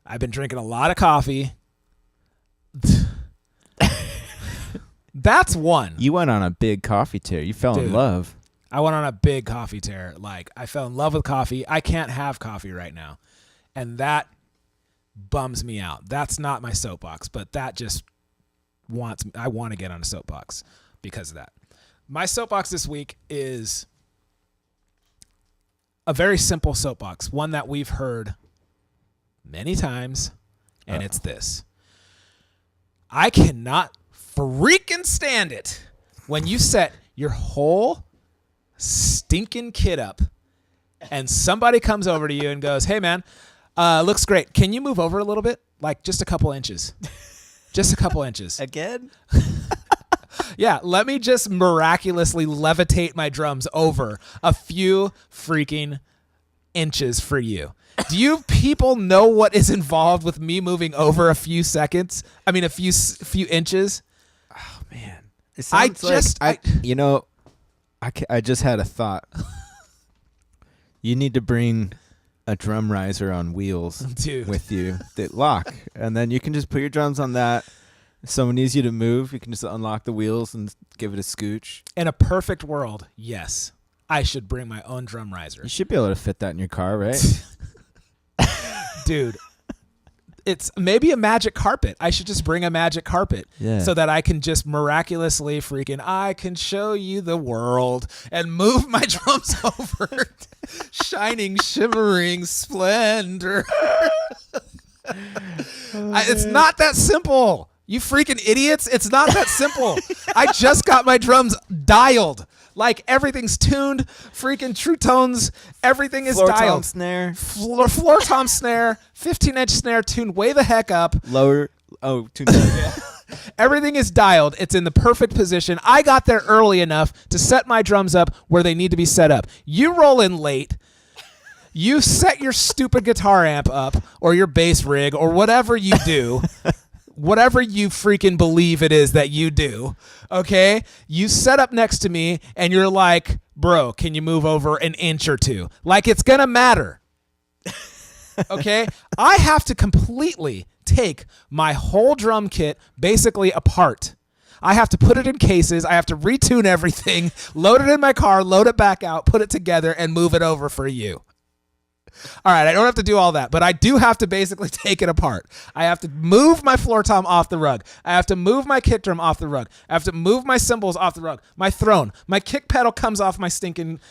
I've been drinking a lot of coffee. That's one. You went on a big coffee tear. You fell in love. I went on a big coffee tear. Like I fell in love with coffee. I can't have coffee right now. And that bums me out. That's not my soapbox, but that just I want to get on a soapbox because of that. My soapbox this week is a very simple soapbox, one that we've heard many times, and it's this. I cannot freaking stand it when you set your whole stinking kit up and somebody comes over to you and goes, hey man, looks great. Can you move over a little bit? Like just a couple inches. Just a couple inches. Again? Yeah, let me just miraculously levitate my drums over a few freaking inches for you. Do you people know what is involved with me moving over a few seconds? I mean, a few inches? Oh, man. I just had a thought. You need to bring a drum riser on wheels Dude. with you that lock, and then you can just put your drums on that. If someone needs you to move, you can just unlock the wheels and give it a scooch. In a perfect world, yes, I should bring my own drum riser. You should be able to fit that in your car, right? Dude, it's maybe a magic carpet. I should just bring a magic carpet so that I can just miraculously I can show you the world and move my drums over. Shining, shimmering splendor. It's not that simple. You freaking idiots. It's not that simple. I just got my drums dialed. Like everything's tuned, freaking true tones, everything is Floor dialed. tom snare. Floor tom snare, 15-inch snare tuned way the heck up. Lower. Oh, tuned down. Everything is dialed. It's in the perfect position. I got there early enough to set my drums up where they need to be set up. You roll in late. You set your stupid guitar amp up or your bass rig or whatever you do. Whatever you freaking believe it is that you do, okay? You set up next to me and you're like, bro, can you move over an inch or two? Like it's going to matter, okay? I have to completely take my whole drum kit basically apart. I have to put it in cases. I have to retune everything, load it in my car, load it back out, put it together, and move it over for you. All right, I don't have to do all that, but I do have to basically take it apart. I have to move my floor tom off the rug. I have to move my kick drum off the rug. I have to move my cymbals off the rug. My throne. My kick pedal comes off my stinking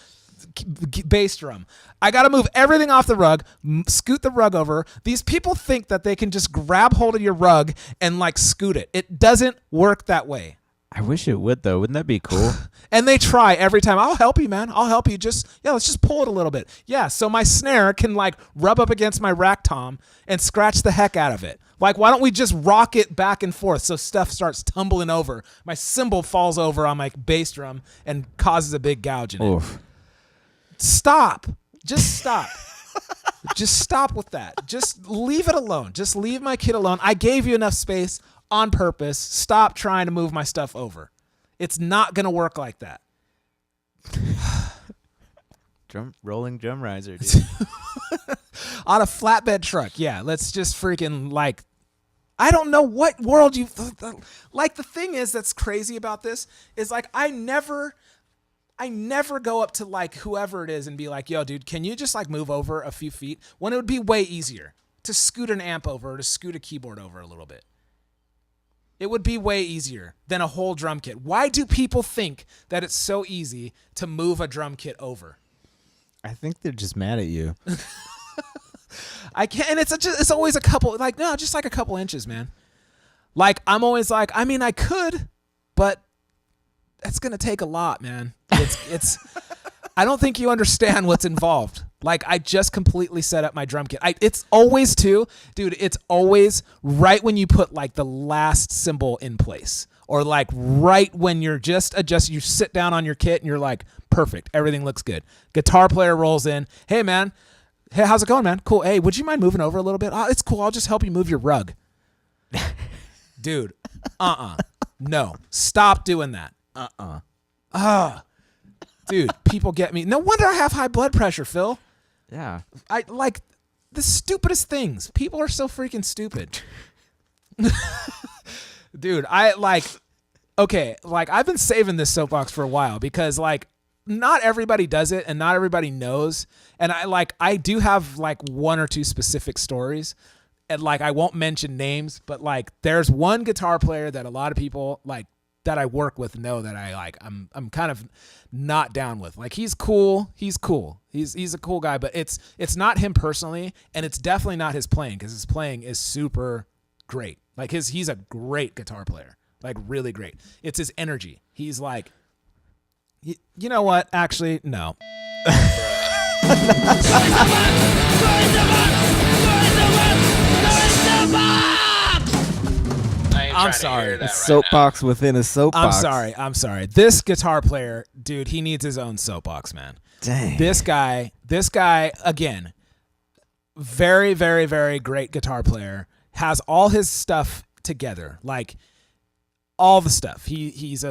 bass drum. I got to move everything off the rug, scoot the rug over. These people think that they can just grab hold of your rug and like scoot it. It doesn't work that way. I wish it would, though. Wouldn't that be cool? And they try every time. I'll help you, man. I'll help you. Let's just pull it a little bit. Yeah, so my snare can like rub up against my rack tom and scratch the heck out of it. Like, why don't we just rock it back and forth so stuff starts tumbling over? My cymbal falls over on my bass drum and causes a big gouge in it. Stop. Just stop. Just stop with that. Just leave it alone. Just leave my kit alone. I gave you enough space on purpose. Stop trying to move my stuff over. It's not going to work like that. Rolling drum riser, dude. On a flatbed truck. Yeah, let's just freaking like, I don't know what world you, like the thing is that's crazy about this is like I never go up to like whoever it is and be like, yo, dude, can you just like move over a few feet when it would be way easier to scoot an amp over or to scoot a keyboard over a little bit. It would be way easier than a whole drum kit. Why do people think that it's so easy to move a drum kit over? I think they're just mad at you. I can't, and it's always a couple, like, no, just like a couple inches, man. Like, I'm always like, I mean, I could, but it's going to take a lot, man. It's I don't think you understand what's involved. Like, I just completely set up my drum kit. It's always dude, it's always right when you put like the last cymbal in place, or like right when you're just adjusting, you sit down on your kit and you're like, perfect, everything looks good. Guitar player rolls in, hey man, hey, how's it going, man? Cool. Hey, would you mind moving over a little bit? Oh, it's cool. I'll just help you move your rug. Dude, no, stop doing that. Dude, people get me. No wonder I have high blood pressure, Phil. Yeah. I like the stupidest things. People are so freaking stupid. Dude, okay, like I've been saving this soapbox for a while because like not everybody does it and not everybody knows. And I do have like one or two specific stories, and like I won't mention names, but like there's one guitar player that a lot of people like that I work with know that I'm kind of not down with. Like he's cool. He's a cool guy, but it's not him personally, and it's definitely not his playing, because his playing is super great. Like he's a great guitar player. Like really great. It's his energy. He's like, you know what? Actually, no. I'm sorry. A soapbox within a soapbox. I'm sorry. This guitar player, dude, he needs his own soapbox, man. Dang. This guy, again, very, very, very great guitar player, has all his stuff together, like all the stuff. He's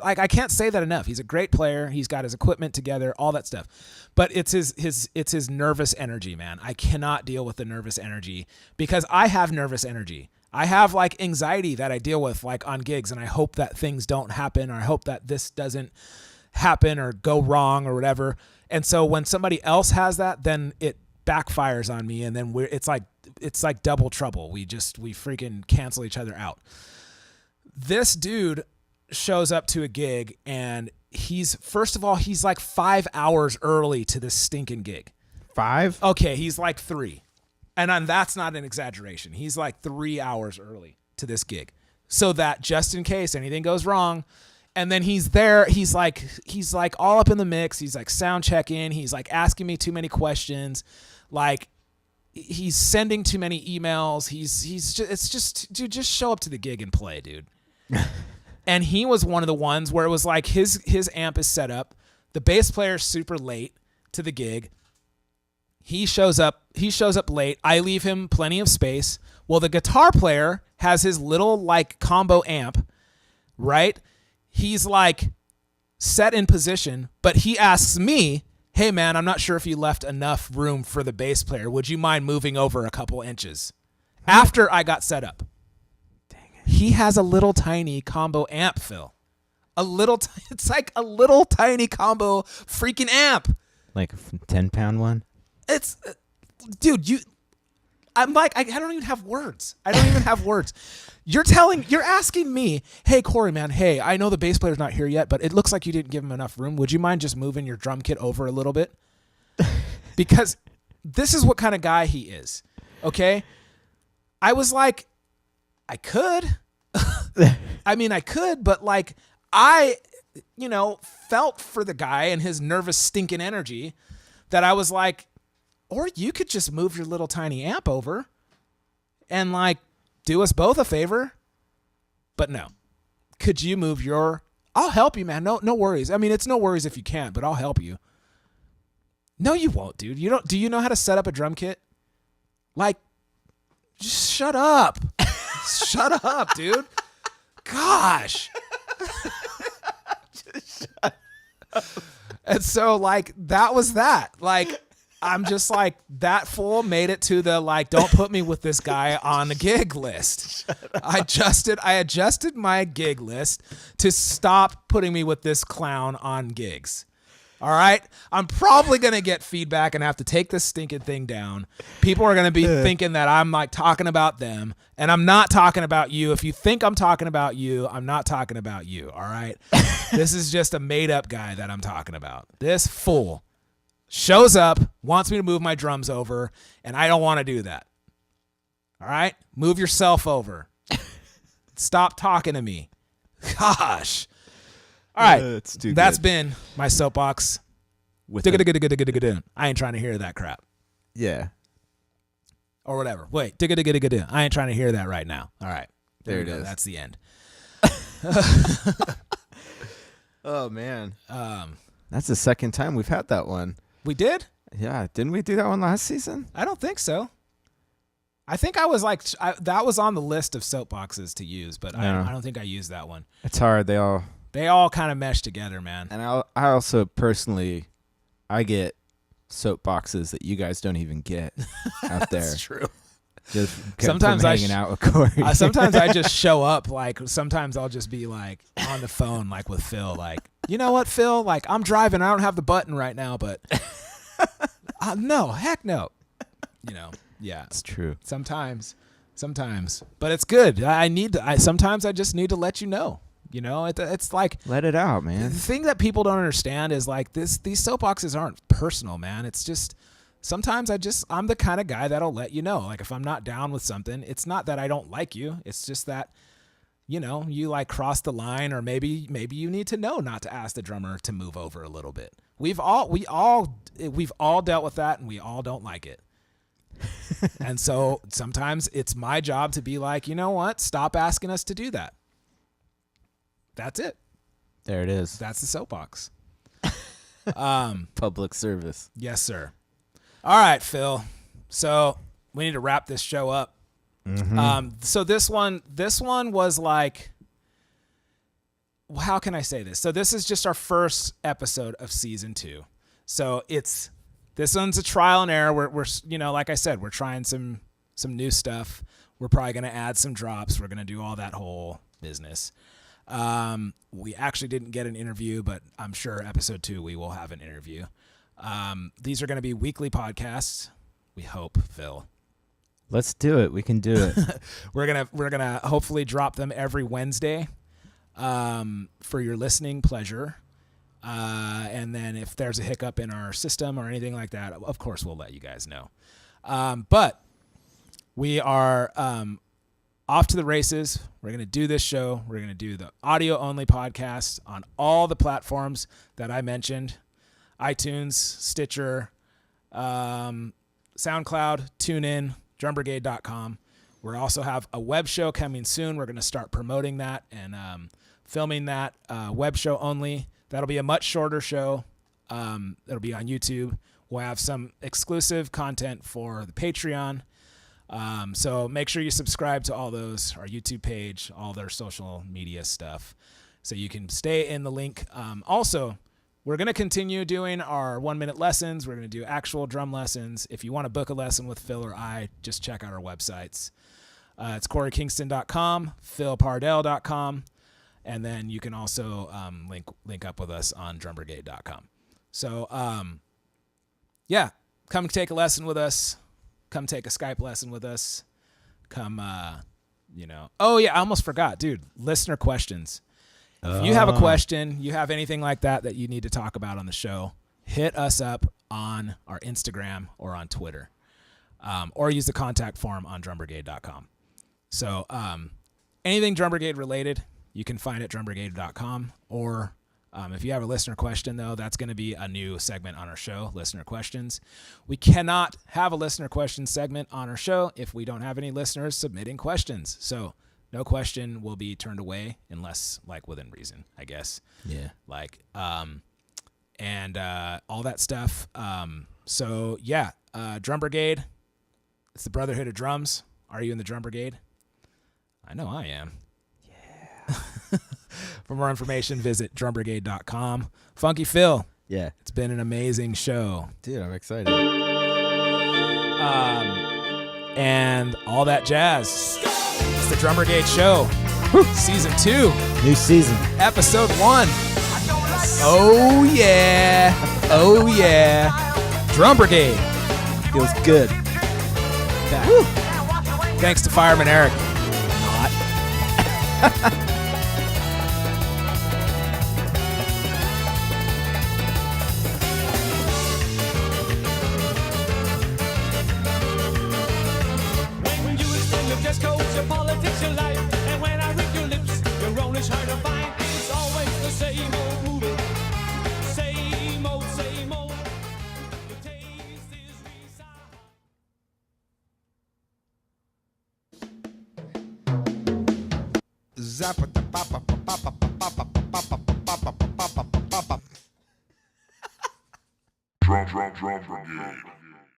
like, I can't say that enough. He's a great player. He's got his equipment together, all that stuff. But it's his nervous energy, man. I cannot deal with the nervous energy because I have nervous energy. I have like anxiety that I deal with like on gigs, and I hope that things don't happen, or I hope that this doesn't happen or go wrong or whatever. And so when somebody else has that, then it backfires on me, and then it's like double trouble. We freaking cancel each other out. This dude shows up to a gig, and he's like 5 hours early to this stinking gig. 5? Okay, he's like 3. And that's not an exaggeration. He's like 3 hours early to this gig, so that just in case anything goes wrong. And then he's there. He's like all up in the mix. He's like sound checking. He's like asking me too many questions. Like he's sending too many emails. Dude, just show up to the gig and play, dude. And he was one of the ones where it was like his amp is set up. The bass player's super late to the gig. He shows up late. I leave him plenty of space. Well, the guitar player has his little like combo amp, right? He's like set in position, but he asks me, hey man, I'm not sure if you left enough room for the bass player. Would you mind moving over a couple inches? After I got set up. He has a little tiny combo amp, Phil. It's like a little tiny combo freaking amp. Like a 10-pound one? It's, dude, I'm like, I don't even have words. You're asking me, hey, Corey, man, hey, I know the bass player's not here yet, but it looks like you didn't give him enough room. Would you mind just moving your drum kit over a little bit? Because this is what kind of guy he is, okay? I was like, I could. I mean, I could, but like I, felt for the guy and his nervous stinking energy that I was like, or you could just move your little tiny amp over and like do us both a favor. But no. Could you move I'll help you, man. No worries. I mean, it's no worries if you can't, but I'll help you. No, you won't, dude. Do you know how to set up a drum kit? Like, just shut up. Shut up, dude. Gosh. Just shut up. And so, like, that was that. Like, I'm just like, that fool made it to the, like, don't put me with this guy on the gig list. I adjusted my gig list to stop putting me with this clown on gigs. All right? I'm probably going to get feedback and have to take this stinking thing down. People are going to be thinking that I'm like talking about them, and I'm not talking about you. If you think I'm talking about you, I'm not talking about you, all right? This is just a made-up guy that I'm talking about. This fool shows up, wants me to move my drums over, and I don't want to do that. All right? Move yourself over. Stop talking to me. Gosh. All right. That's been my soapbox. I ain't trying to hear that crap. Yeah. Or whatever. Wait. I ain't trying to hear that right now. All right. There it is. That's the end. Oh, man. That's the second time we've had that one. We did? Yeah. Didn't we do that one last season? I don't think so. I think I was like, that was on the list of soapboxes to use, but I don't think I used that one. It's hard. They all kind of mesh together, man. And I also personally, I get soapboxes that you guys don't even get out there. That's true. Just sometimes hanging out with Corey. Sometimes I just show up. Like sometimes I'll just be like on the phone, like with Phil. Like, you know what, Phil? Like I'm driving. I don't have the button right now, but no, heck no. You know. Yeah, it's true. Sometimes, but it's good. Sometimes I just need to let you know. You know, it's like let it out, man. The thing that people don't understand is like these soapboxes aren't personal, man. It's just sometimes I'm the kind of guy that'll let you know. Like if I'm not down with something, it's not that I don't like you. It's just that, you know, you like cross the line, or maybe you need to know not to ask the drummer to move over a little bit. We've all dealt with that, and we all don't like it. And so sometimes it's my job to be like, you know what? Stop asking us to do that. That's it. There it is. That's the soapbox. Public service. Yes, sir. All right, Phil. So we need to wrap this show up. Mm-hmm. So this one was like, how can I say this? So this is just our first episode of season 2. So this one's a trial and error. We're you know, like I said, we're trying some new stuff. We're probably going to add some drops. We're going to do all that whole business. We actually didn't get an interview, but I'm sure episode 2 we will have an interview. These are going to be weekly podcasts. We hope, Phil. Let's do it. We can do it. We're gonna hopefully drop them every Wednesday, for your listening pleasure. And then if there's a hiccup in our system or anything like that, of course we'll let you guys know. But we are off to the races. We're going to do this show. We're going to do the audio only podcast on all the platforms that I mentioned: iTunes, Stitcher, SoundCloud, TuneIn, drumbrigade.com. We also have a web show coming soon. We're going to start promoting that and filming that web show only. That'll be a much shorter show. It'll be on YouTube. We'll have some exclusive content for the Patreon. So make sure you subscribe to all those, our YouTube page, all their social media stuff, so you can stay in the link. Also, we're going to continue doing our 1-minute lessons. We're going to do actual drum lessons. If you want to book a lesson with Phil or I, just check out our websites. It's CoreyKingston.com, PhilPardell.com. And then you can also link up with us on drumbrigade.com. So, yeah, come take a lesson with us. Come take a Skype lesson with us. Come, Oh, yeah, I almost forgot. Dude, listener questions. If you have a question, you have anything like that you need to talk about on the show, hit us up on our Instagram or on Twitter. Or use the contact form on drumbrigade.com. So, anything Drum Brigade related, you can find it at drumbrigade.com. Or if you have a listener question, though, that's going to be a new segment on our show, listener questions. We cannot have a listener question segment on our show if we don't have any listeners submitting questions. So no question will be turned away unless, like, within reason, I guess. Yeah. Like, and all that stuff. So, yeah, Drum Brigade. It's the Brotherhood of Drums. Are you in the Drum Brigade? I know I am. For more information, visit drumbrigade.com. Funky Phil. Yeah. It's been an amazing show. Dude, I'm excited. And all that jazz. It's the Drum Brigade Show. Season 2. New season. Episode 1. Oh yeah. Oh yeah. Drum Brigade. Feels good. Woo. Thanks to Fireman Eric. When you extend your dress codes, your politics, your life, and when I read your lips, your own is hard to find. It's always the same old movie, same old, same old. The taste is resound. Drum Brigade.